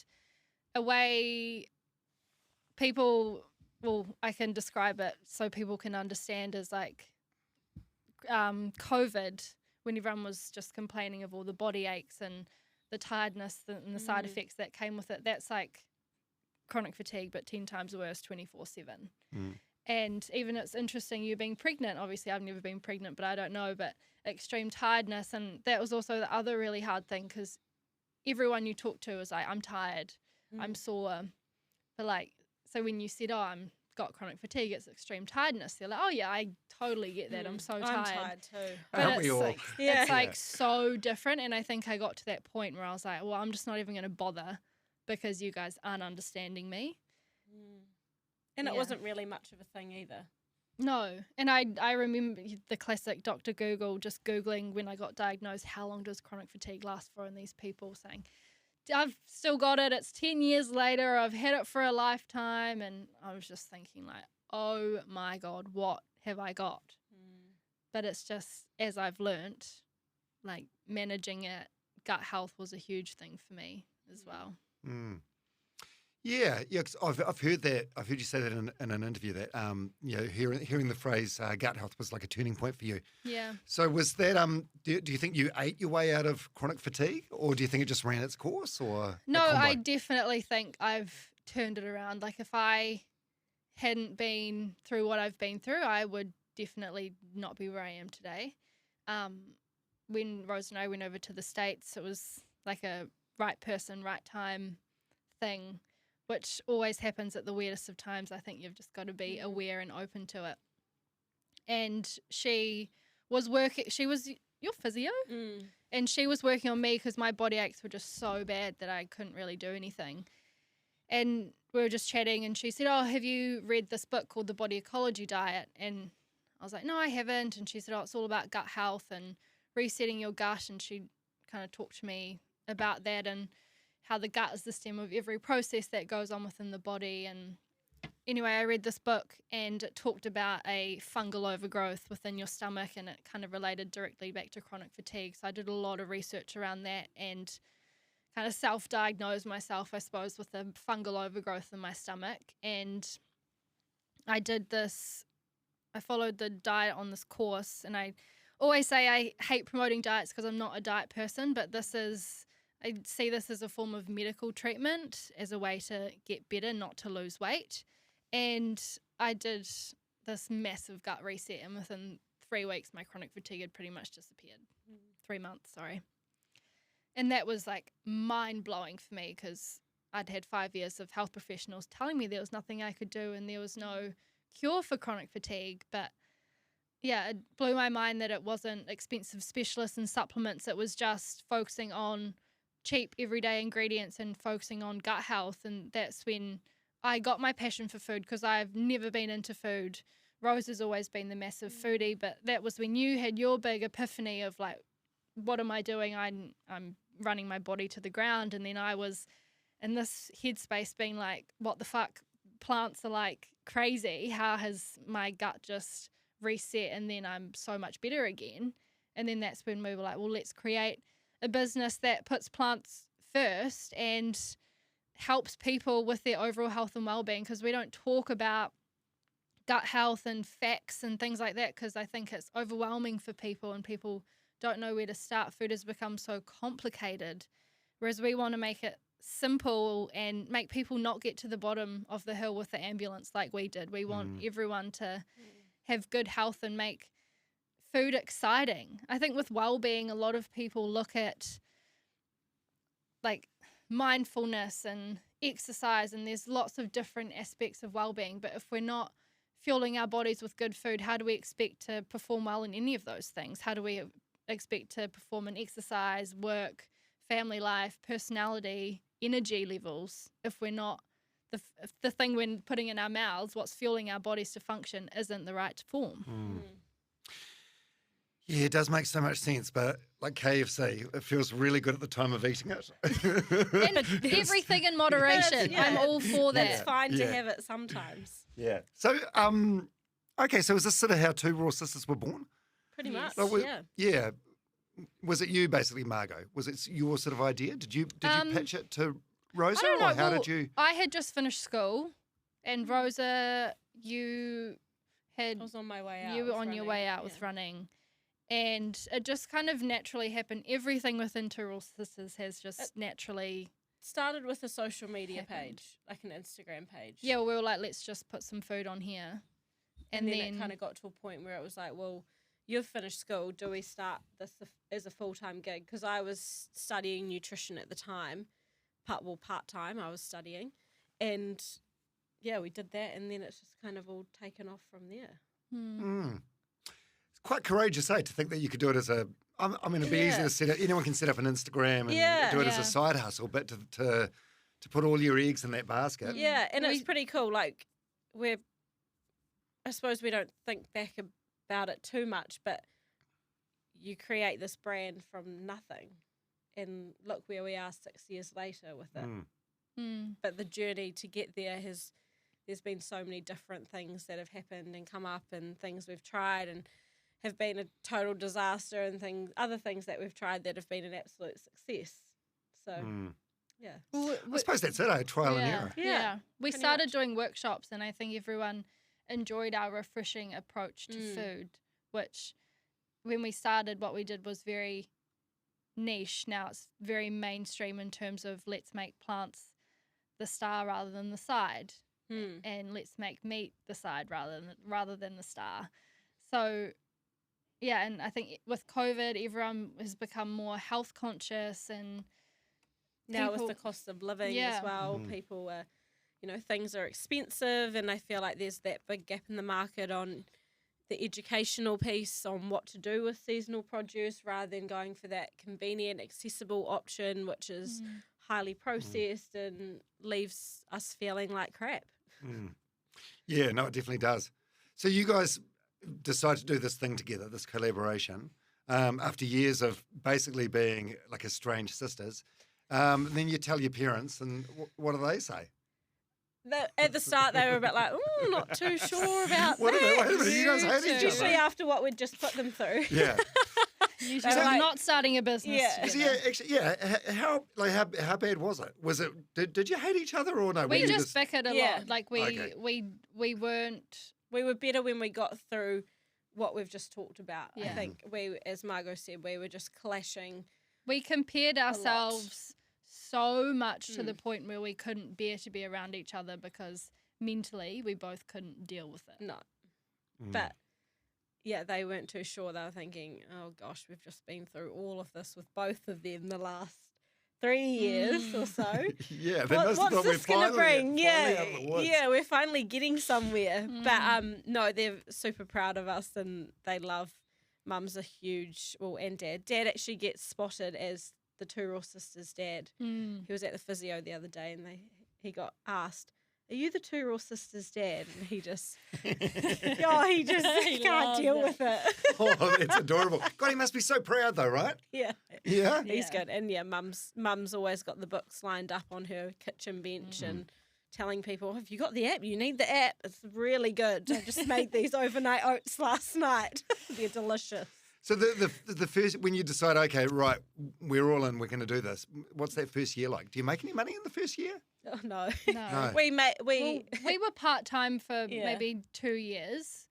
a way I can describe it so people can understand is like COVID, when everyone was just complaining of all the body aches and the tiredness and the side effects that came with it. That's like chronic fatigue, but 10 times worse, 24/7. And even it's interesting, you being pregnant, obviously I've never been pregnant, but I don't know, but extreme tiredness. And that was also the other really hard thing because everyone you talk to is like, I'm tired, I'm sore. But like, so when you said, oh, I'm got chronic fatigue, it's extreme tiredness. They're like, oh yeah, I totally get that. I'm so tired. I'm tired too. But Aren't we all? like, it's like so different. And I think I got to that point where I was like, well, I'm just not even going to bother because you guys aren't understanding me. And it wasn't really much of a thing either. No. And I remember the classic Dr. Google, just Googling when I got diagnosed, how long does chronic fatigue last for? And these people saying, I've still got it. It's 10 years later. I've had it for a lifetime. And I was just thinking like, oh my God, what have I got? But it's just, as I've learnt, like managing it, gut health was a huge thing for me as well. Yeah, 'cause I've heard that. I've heard you say that in an interview that hearing the phrase gut health was like a turning point for you. Yeah. So was that do you think you ate your way out of chronic fatigue, or do you think it just ran its course, or no? I definitely think I've turned it around. Like, if I hadn't been through what I've been through, I would definitely not be where I am today. When Rosa and I went over to the States, it was like a right person, right time thing, which always happens at the weirdest of times. I think you've just got to be aware and open to it. And she was your physio, and she was working on me because my body aches were just so bad that I couldn't really do anything. And we were just chatting, and she said, oh, have you read this book called The Body Ecology Diet? And I was like, no, I haven't. And she said, oh, it's all about gut health and resetting your gut. And she kind of talked to me about that and how the gut is the stem of every process that goes on within the body. And anyway, I read this book and it talked about a fungal overgrowth within your stomach, and it kind of related directly back to chronic fatigue. So I did a lot of research around that and kind of self-diagnosed myself, I suppose, with a fungal overgrowth in my stomach. And I followed the diet on this course, and I always say I hate promoting diets because I'm not a diet person, but I see this as a form of medical treatment, as a way to get better, not to lose weight. And I did this massive gut reset, and within 3 weeks, my chronic fatigue had pretty much disappeared. 3 months, sorry. And that was like mind-blowing for me because I'd had 5 years of health professionals telling me there was nothing I could do and there was no cure for chronic fatigue. But yeah, it blew my mind that it wasn't expensive specialists and supplements. It was just focusing on cheap everyday ingredients and focusing on gut health. And that's when I got my passion for food, because I've never been into food. Rose has always been the massive foodie, but that was when you had your big epiphany of like, what am I doing? I'm running my body to the ground. And then I was in this headspace being like, what the fuck? Plants are like crazy. How has my gut just reset? And then I'm so much better again. And then that's when we were like, well, let's create a business that puts plants first and helps people with their overall health and well-being, because we don't talk about gut health and facts and things like that, because I think it's overwhelming for people and people don't know where to start. Food has become so complicated, whereas we want to make it simple and make people not get to the bottom of the hill with the ambulance like we did. We want everyone to have good health and make food exciting. I think with well-being, a lot of people look at like mindfulness and exercise, and there's lots of different aspects of well-being, but if we're not fueling our bodies with good food, how do we expect to perform well in any of those things? How do we expect to perform in exercise, work, family life, personality, energy levels, if we're not if the thing we're putting in our mouths, what's fueling our bodies to function, isn't the right form? Yeah, it does make so much sense, but like KFC, it feels really good at the time of eating it. And everything in moderation. Yeah. I'm all for that. It's fine to have it sometimes. Yeah. So, okay, so is this sort of how two Raw sisters were born? Pretty much, Like, yeah. Was it you, basically, Margo? Was it your sort of idea? Did you pitch it to Rosa, I don't know. or how did you? I had just finished school, and Rosa, I was on my way out. You were on your way out with running. And it just kind of naturally happened. Everything within Two Raw Sisters has just naturally started with a social media page, like an Instagram page. Yeah, we were like, let's just put some food on here. And then it kind of got to a point where it was like, well, you've finished school. Do we start this as a full-time gig? Because I was studying nutrition at the time. Part-time I was studying. And, yeah, we did that. And then it's just kind of all taken off from there. It's quite courageous, to think that you could do it as a... I mean, it'd be easy to set up... Anyone can set up an Instagram and do it as a side hustle, but to put all your eggs in that basket... Yeah, and it's pretty cool. Like, I suppose we don't think back about it too much, but you create this brand from nothing, and look where we are 6 years later with it. But the journey to get there there's been so many different things that have happened and come up, and things we've tried and have been a total disaster, and other things that we've tried that have been an absolute success. So, yeah. I suppose that's it, trial and error. Yeah. We started doing workshops, and I think everyone enjoyed our refreshing approach to food, which when we started, what we did was very niche. Now it's very mainstream in terms of let's make plants the star rather than the side, and let's make meat the side rather than the star. So, yeah, and I think with COVID, everyone has become more health conscious, and now with the cost of living as well, people are, things are expensive, and I feel like there's that big gap in the market on the educational piece on what to do with seasonal produce, rather than going for that convenient, accessible option, which is highly processed and leaves us feeling like crap. Yeah, no, it definitely does. So you guys decided to do this thing together, this collaboration, after years of basically being like estranged sisters. Then you tell your parents, and what do they say? At the start, they were a bit like, not too sure about Wait a minute, you guys hate each other. Especially after what we'd just put them through. Yeah. Usually not starting a business. How bad was it? Was it did you hate each other, or no? We just bickered a lot. Like we weren't. We were better when we got through what we've just talked about. I think as Margo said, we were just clashing. We compared ourselves so much to the point where we couldn't bear to be around each other, because mentally we both couldn't deal with it. No. But yeah, they weren't too sure. They were thinking, oh gosh, we've just been through all of this with both of them the last 3 years or so. Yeah, they must have What's thought we're this going to bring? finally out of the woods. Yeah, we're finally getting somewhere. But no, they're super proud of us and they love. Mum's a huge, and Dad. Dad actually gets spotted as the two Ross sisters' dad. He was at the physio the other day and he got asked, "Are you the two Ross sisters' dad?" And he just, he can't deal with it. Oh, that's adorable. God, he must be so proud though, right? Yeah. Yeah? He's good. And yeah, Mum's always got the books lined up on her kitchen bench and telling people, "Have you got the app? You need the app. It's really good. I just made these overnight oats last night. They're delicious." So the first, when you decide, okay, right, we're all in, we're going to do this, what's that first year like? Do you make any money in the first year? Oh, no. No. We were part-time for maybe 2 years.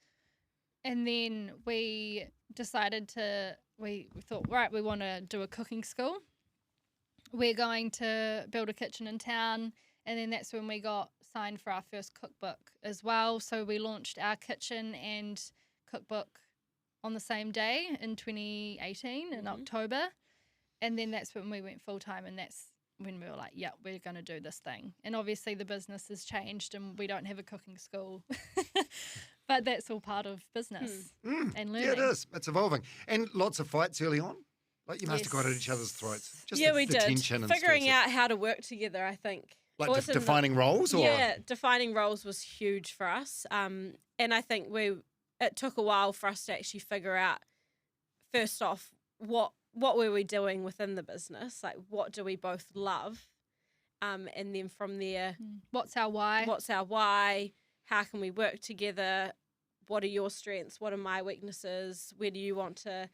And then we decided we thought, right, we want to do a cooking school. We're going to build a kitchen in town. And then that's when we got signed for our first cookbook as well. So we launched our kitchen and cookbook on the same day in 2018 in October. And then that's when we went full-time, and that's when we were like, yeah, we're going to do this thing. And obviously the business has changed and we don't have a cooking school. But that's all part of business and learning. Yeah, it is. It's evolving. And lots of fights early on. Like you must have got at each other's throats. Just we did. Tension and figuring out how to work together, I think. Like defining roles? Or? Yeah, defining roles was huge for us. And I think it took a while for us to actually figure out, first off, what were we doing within the business? Like, what do we both love? And then from there, what's our why? How can we work together? What are your strengths? What are my weaknesses? Where do you want to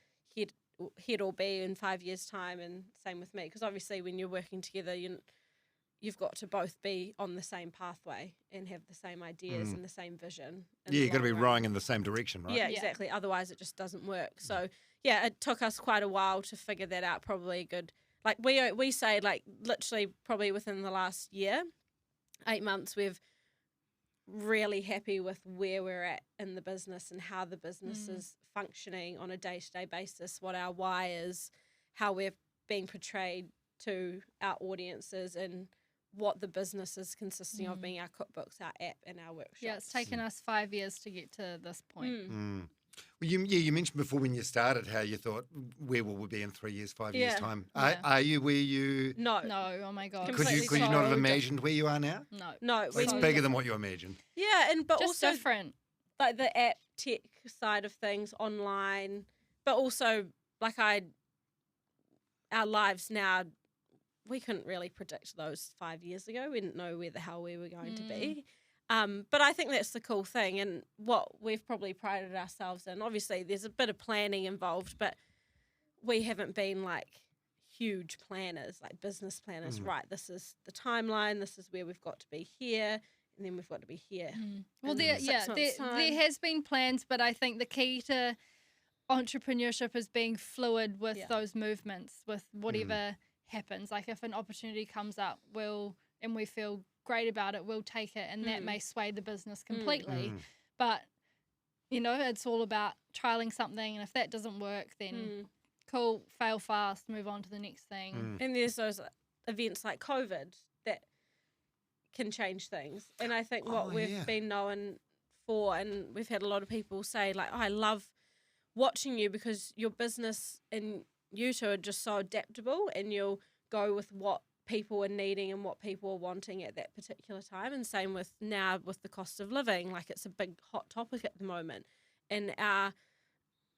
head or be in 5 years' time? And same with me, because obviously when you're working together, you've got to both be on the same pathway and have the same ideas and the same vision. Yeah, you've got to be rowing in the same direction, right? Yeah, exactly. Otherwise, it just doesn't work. So, yeah, it took us quite a while to figure that out. Probably a good, like we say, like literally probably within the last year, 8 months, we've really happy with where we're at in the business and how the business is functioning on a day-to-day basis, what our why is, how we're being portrayed to our audiences, and what the business is consisting of, being our cookbooks, our app, and our workshops. Yeah, it's taken us 5 years to get to this point. Well, you mentioned before when you started how you thought, where will we be in 3 years, 5 years' time? Yeah. Are you where you... No, oh my God. Could you not have imagined where you are now? No. It's bigger than what you imagined. Yeah, but just also different. Like the app tech side of things, online, but also like our lives now, we couldn't really predict those 5 years ago. We didn't know where the hell we were going to be. But I think that's the cool thing, and what we've probably prided ourselves in. Obviously, there's a bit of planning involved, but we haven't been like huge planners, like business planners. Right, this is the timeline. This is where we've got to be here, and then we've got to be here. Well, there has been plans, but I think the key to entrepreneurship is being fluid with those movements, with whatever happens. Like if an opportunity comes up, and we feel great about it, we'll take it, and that may sway the business completely. But it's all about trialing something, and if that doesn't work, then cool, fail fast, move on to the next thing. And there's those events like COVID that can change things, and I think what we've been known for, and we've had a lot of people say like, I love watching you because your business and you two are just so adaptable, and you'll go with what people are needing and what people are wanting at that particular time. And same with now with the cost of living, like it's a big hot topic at the moment, and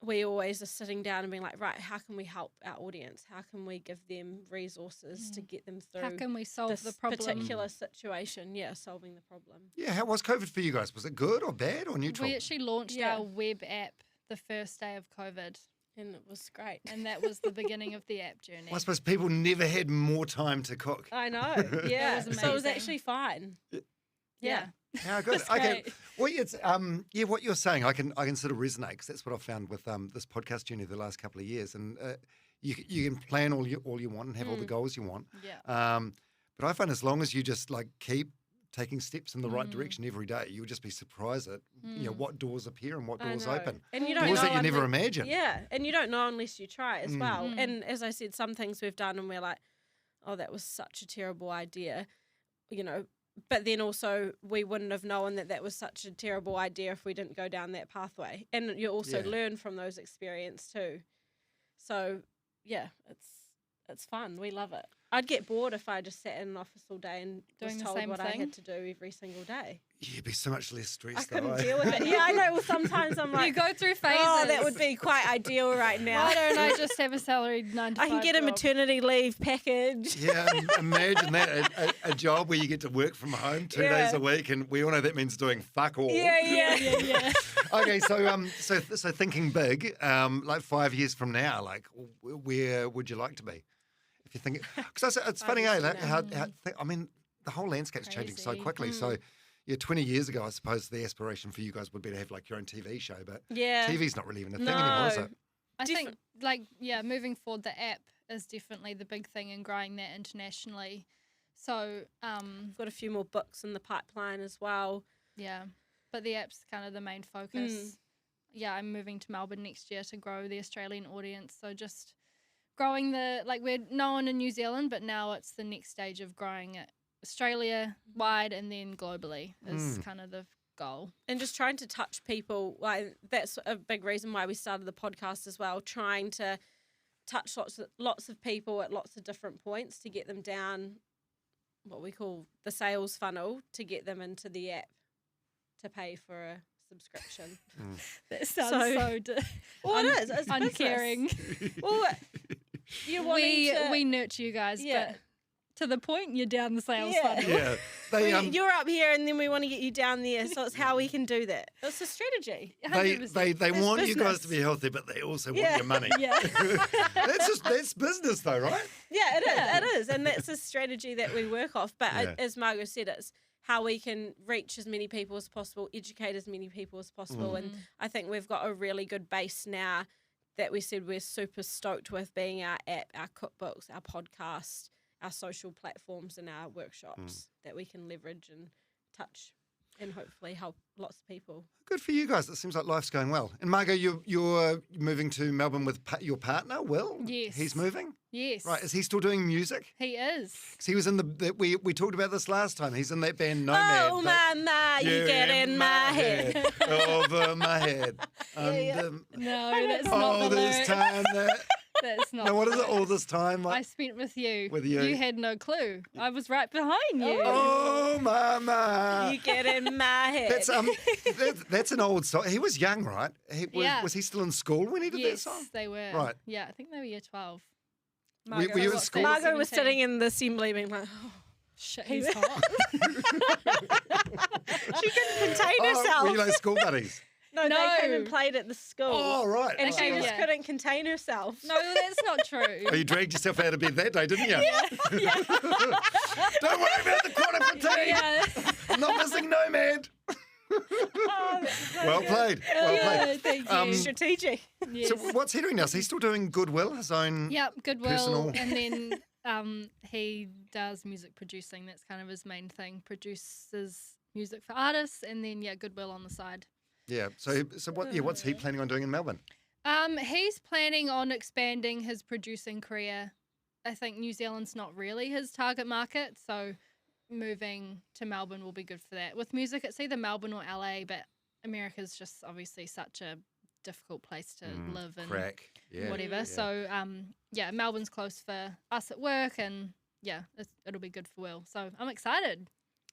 we always are sitting down and being like, right, how can we help our audience? How can we give them resources to get them through? How can we solve the problem? Particular situation? Yeah, solving the problem. Yeah, how was COVID for you guys? Was it good or bad or neutral? We actually launched our web app the first day of COVID. And it was great. And that was the beginning of the app journey. Well, I suppose people never had more time to cook. I know. Yeah. So it was actually fine. Yeah. How good. Okay. Well, it's what you're saying, I can sort of resonate, because that's what I've found with this podcast journey the last couple of years. And you can plan all you want and have all the goals you want. Yeah. But I find as long as you just like keep taking steps in the right direction every day, you'll just be surprised at what doors appear and what doors open. And you don't doors know that you never imagined. Yeah, and you don't know unless you try as well. And as I said, some things we've done and we're like, oh, that was such a terrible idea, but then also we wouldn't have known that was such a terrible idea if we didn't go down that pathway. And you also learn from those experiences too. So, yeah, it's fun. We love it. I'd get bored if I just sat in an office all day and Doing was the told same what I thing? had to do every single day. You'd be so much less stressed. I couldn't deal with it. Yeah, I know. Well, sometimes I'm like, You go through phases. oh, that would be quite ideal right now. Why don't I just have a salaried 9 to 5 I can get a job? maternity leave package. Yeah, imagine that, a job where you get to work from home 2 days a week, and we all know that means doing fuck all. Yeah. Okay, so thinking big, like 5 years from now, like where would you like to be? If you think, because it's funny, like I mean, the whole landscape's changing so Crazy. quickly. So, 20 years ago, I suppose the aspiration for you guys would be to have like your own TV show, but TV's not really even a thing anymore, is it? I think, moving forward, the app is definitely the big thing and growing that internationally. So, got a few more books in the pipeline as well. yeah, but the app's kind of the main focus. Yeah, I'm moving to Melbourne next year to grow the Australian audience. So just growing we're known in New Zealand, but now it's the next stage of growing it Australia-wide and then globally is kind of the goal. And just trying to touch people, like that's a big reason why we started the podcast as well, trying to touch lots of people at lots of different points to get them down what we call the sales funnel, to get them into the app to pay for a subscription. That sounds so well, it is. It's uncaring. Well, we nurture you guys, but to the point you're down the sales funnel. Yeah, you're up here, and then we want to get you down there. So it's how we can do that. It's a strategy. They want you guys to be healthy, but they also want your money. Yeah, that's business, though, right? Yeah, it is, and that's a strategy that we work off. But as Margo said, it's how we can reach as many people as possible, educate as many people as possible, and I think we've got a really good base now that we said we're super stoked with, being our app, our cookbooks, our podcast, our social platforms and our workshops that we can leverage and touch and hopefully help lots of people. Good for you guys. It seems like life's going well. And Margo, you're moving to Melbourne with your partner, Will? Yes. He's moving? Yes. Right. Is he still doing music? He is. Because he was in we talked about this last time. He's in that band Nomad. Oh, my, you get in my head. Over my head. No, that's all not the this lyric. time that... That's not. No, what is it? All this time I spent with you. With you. You had no clue. I was right behind you. Oh, mama. You get in my head. That's an old song. He was young, right? Was he still in school when he did that song? Yes, they were. Right. Yeah, I think they were year 12. Were you at school? Margo was sitting in the assembly being like, oh, shit, he's hot. She couldn't contain herself. Were you like school buddies? No, they came and played at the school. Oh, right. And she right. just couldn't contain herself. No, that's not true. Oh, you dragged yourself out of bed that day, didn't you? Yeah. Don't worry about the quantum fatigue. Yeah. I'm not missing Nomad. Well played. Thank you. Strategic. Yes. So what's he doing now? So he's still doing Goodwill, his own Goodwill. personal... And then he does music producing. That's kind of his main thing. Produces music for artists, and then Goodwill on the side. Yeah. So what's he planning on doing in Melbourne? He's planning on expanding his producing career. I think New Zealand's not really his target market, so moving to Melbourne will be good for that. With music, it's either Melbourne or LA, but America's just obviously such a difficult place to live and whatever. Yeah. So Melbourne's close for us at work, and it'll be good for Will. So I'm excited.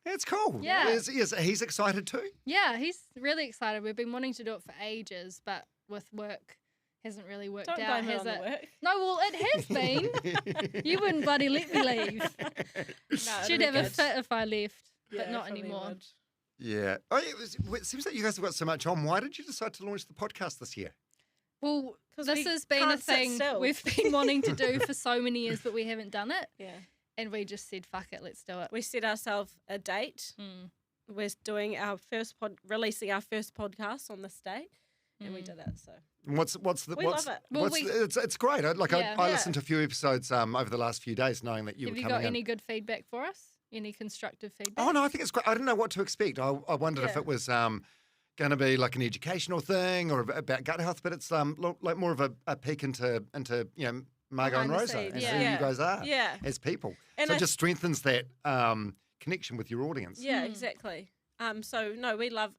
It's cool. Yeah. He's excited too? Yeah, he's really excited. We've been wanting to do it for ages, but with work, hasn't really worked out, has it? Work. No, well, it has been. You wouldn't bloody let me leave. She'd have a fit if I left, but not anymore. Would. Yeah. Oh, it seems like you guys have got so much on. Why did you decide to launch the podcast this year? Well, this has been a thing we've been wanting to do for so many years, but we haven't done it. Yeah. And we just said, fuck it, let's do it. We set ourselves a date. We're doing releasing our first podcast on this date, and we did it. So we love it. Well, it's great. I listened to a few episodes over the last few days, knowing that you were coming in. Have you got any good feedback for us? Any constructive feedback? Oh no, I think it's great. I didn't know what to expect. I wondered if it was going to be like an educational thing or about gut health, but it's like more of a peek into Margo and behind the Rosa scenes. and Yeah. who you guys are Yeah. as people. And So I it just strengthens that connection with your audience. Yeah, exactly. So no, we love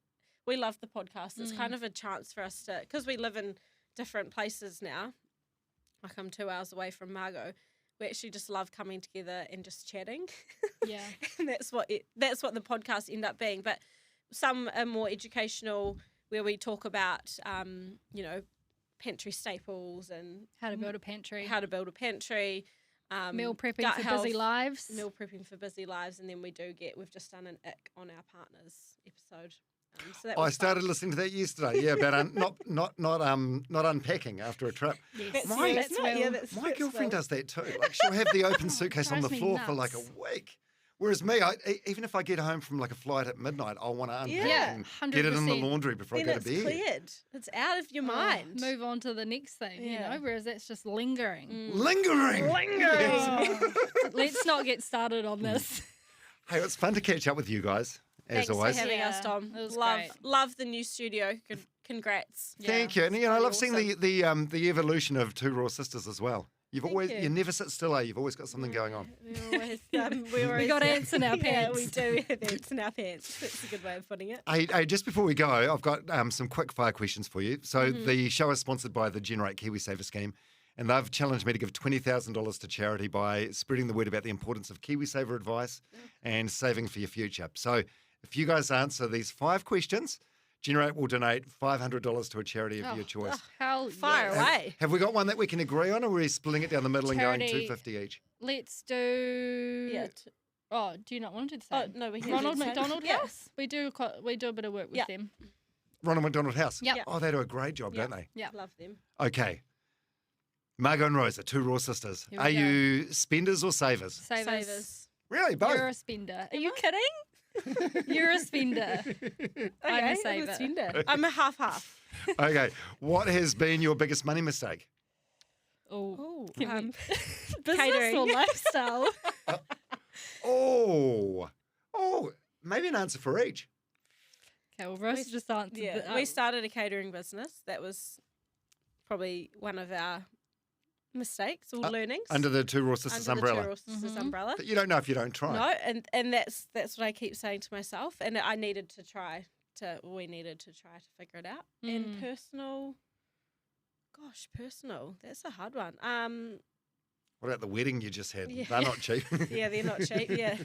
the podcast. It's kind of a chance for us to, because we live in different places now. Like I'm 2 hours away from Margo. We actually just love coming together and just chatting. Yeah. And that's what the podcasts end up being. But some are more educational, where we talk about pantry staples and How to build a pantry. Meal prepping gut for health, busy lives. Meal prepping for busy lives, and then we've just done an ick on our partners episode. So that I was started fun. listening to that yesterday. Yeah, about not unpacking after a trip. Yes. My- That's Will. My girlfriend does that too. Like she'll have the open suitcase on the drives me floor for like a nuts. week. Whereas me, even if I get home from like a flight at midnight, I'll want to unpack Yeah, and get it in the 100%. laundry before Then I go it's to bed. cleared. It's out of your mind. Move on to the next thing, Yeah. whereas that's just lingering. Lingering. Oh, let's not get started on this. Hey, it's fun to catch up with you guys, as Thanks always. for having us, Yeah, Dom. it was great. Love the new studio. Congrats. Thank you. And I love seeing the evolution of Two Raw Sisters as well. You never sit still, You've always got something going on. We always We got ants in our Yeah, pants. we do have ants in our pants. That's a good way of putting it. Hey, just before we go, I've got some quick fire questions for you. So the show is sponsored by the Generate KiwiSaver scheme, and they've challenged me to give $20,000 to charity by spreading the word about the importance of KiwiSaver advice and saving for your future. So if you guys answer these 5 questions, Generate will donate $500 to a charity of your choice. Hell Fire yes. away. Have we got one that we can agree on, or are we splitting it down the middle and going Charity. $250 each? Let's do. Yeah. Oh, do you not want to say? Oh no, we can Ronald do the same. McDonald Yeah. House. We do a bit of work with Yeah. them. Ronald McDonald House. Yep. Yeah. Oh, they do a great job, Yeah. don't they? Yeah. Love them. Okay. Margo and Rosa, Two Raw Sisters. Here we Are go. you spenders or savers? Savers. Really, both? You're a spender. Are you kidding? You're a spender. I'm a saver. I'm a half. Okay. What has been your biggest money mistake? Oh, Business business or lifestyle? Oh, maybe an answer for each. Okay, well, Rose just answered. Yeah, we started a catering business. That was probably one of our mistakes or learnings Under the Two Raw Sisters under the umbrella. Two Raw Sisters umbrella. But you don't know if you don't try. No, and that's what I keep saying to myself. And I needed to try to. We needed to try to figure it out. And personal. Gosh, personal. That's a hard one. What about the wedding you just had? Yeah. They're not cheap. Yeah, they're not cheap. Yeah.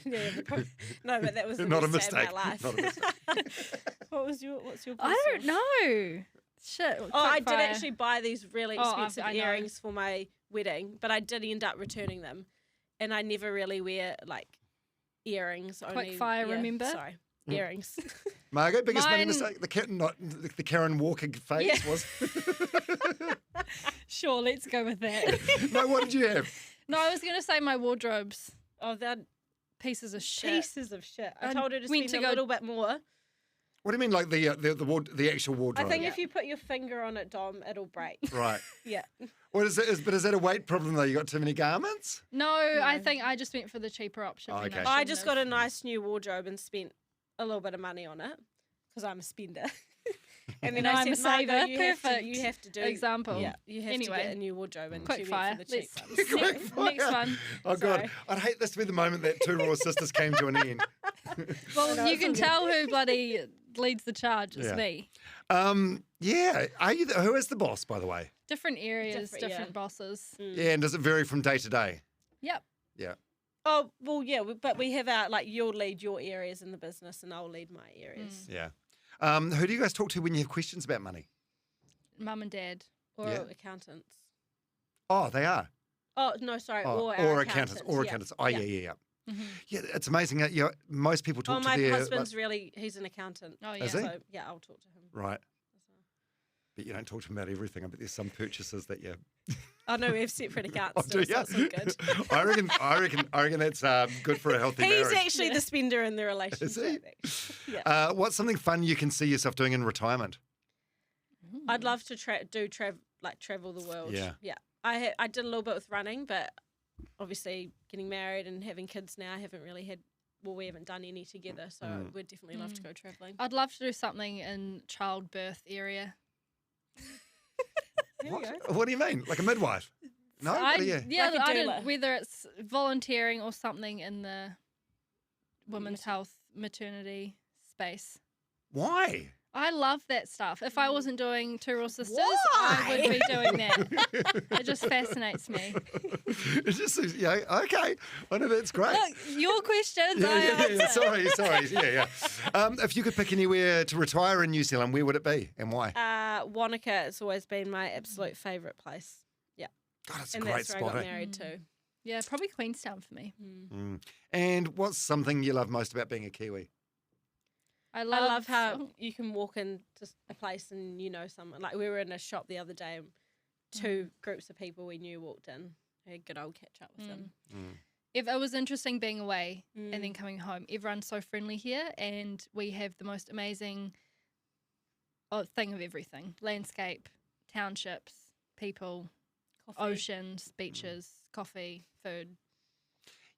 No, but that was the Not a best day mistake. of my life. Not a mistake. What's your personal? I don't know. Shit. Oh, I did quickfire. actually buy these really Oh, expensive I know. earrings for my wedding, but I did end up returning them, and I never really wear like earrings. Quickfire, remember? Sorry, earrings. Margo, biggest money Mine- mistake? The Karen Walker phase Yeah. was. Sure, let's go with that. No, what did you have? No, I was going to say my wardrobes. Oh, they're Pieces of shit. pieces of shit. I I told her to went spend to a go- little bit more. What do you mean, like the actual I wardrobe? think if you put your finger on it, Dom, it'll break. Right. Yeah. What is it? But is that a weight problem though? You got too many garments? No, I think I just went for the cheaper option. Oh, when okay. I shouldn't just have. got a nice new wardrobe and spent a little bit of money on it because I'm a spender. And then No, I I'm a said, Margo, saver. you Perfect. you have to do Example. Yeah, you have to Anyway. get a new wardrobe and Quick she fire. went for the cheap Let's ones. Quick fire. next one. Oh God, Sorry. I'd hate this to be the moment that Two Raw Sisters came to an end. Well, know, you it's can all good. tell who bloody leads the charge. It's Yeah. me. Yeah. Are you? Who is the boss, by the way? Different areas, Different, different yeah. bosses. Yeah, and does it vary from day to day? Yep. Yeah. Oh, well, yeah, but we have our, like, you'll lead your areas in the business and I'll lead my areas. Yeah. Who do you guys talk to when you have questions about money? Mum and dad. Or Yeah. accountants. Oh, they are. Oh, no, sorry, Oh, or our accountants. Or accountants. Oh, yeah. Mm-hmm. Yeah, it's amazing. Most people talk Oh, to my their husband's he's an accountant. Oh, yeah. Is he? So, yeah, I'll talk to him. right. But you don't talk to them about everything. But there's some purchases that you. Oh, no, we have separate accounts Oh, still, do so it's all you? good. I reckon that's good for a healthy He's marriage. actually the spender in the relationship. he? Yeah. What's something fun you can see yourself doing in retirement? I'd love to travel the world. Yeah. Yeah. I did a little bit with running, but obviously getting married and having kids now, I haven't really had. Well, we haven't done any together, so we'd definitely love to go traveling. I'd love to do something in childbirth area. There we go. What do you mean? Like a midwife? No, I Like a don't, doula. whether it's volunteering or something in the women's health maternity space. Why? I love that stuff. If I wasn't doing Two Raw Sisters, I would be doing that. It just fascinates me. It's just, okay. I know, that's great. Look, your questions. Yeah. Sorry. Yeah. If you could pick anywhere to retire in New Zealand, where would it be and why? Wanaka has always been my absolute favourite place. Yeah. God, it's a And great that's where spot. I got eh? married too. Yeah, probably Queenstown for me. And what's something you love most about being a Kiwi? I I love how you can walk into a place and you know someone. Like we were in a shop the other day and two groups of people we knew walked in. I had a good old catch up with them. If it was interesting being away and then coming home, everyone's so friendly here, and we have the most amazing thing of everything: landscape, townships, people, oceans, beaches, coffee, food.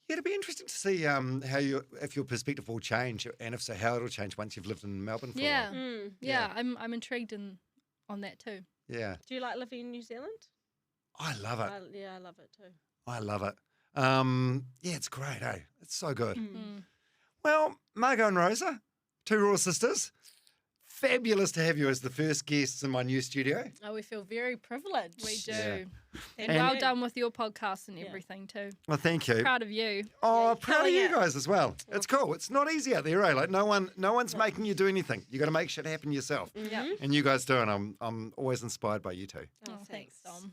Yeah, it'd be interesting to see if your perspective will change, and if so, how it'll change once you've lived in Melbourne for a while. Yeah. I'm intrigued on that too. Yeah. Do you like living in New Zealand? I love it. I love it too. I love it. Yeah, it's great, eh? It's so good. Well, Margo and Rosa, Two Raw Sisters, fabulous to have you as the first guests in my new studio. Oh, we feel very privileged. We do. Yeah. And well done with your podcast and everything too. Well, thank you. Proud of you. Oh, proud of killing you it. guys as well. It's cool. It's not easy out there, eh? Like no one's making you do anything. You got to make shit happen yourself. Yeah. And you guys do, and I'm always inspired by you two. Oh, thanks, Dom.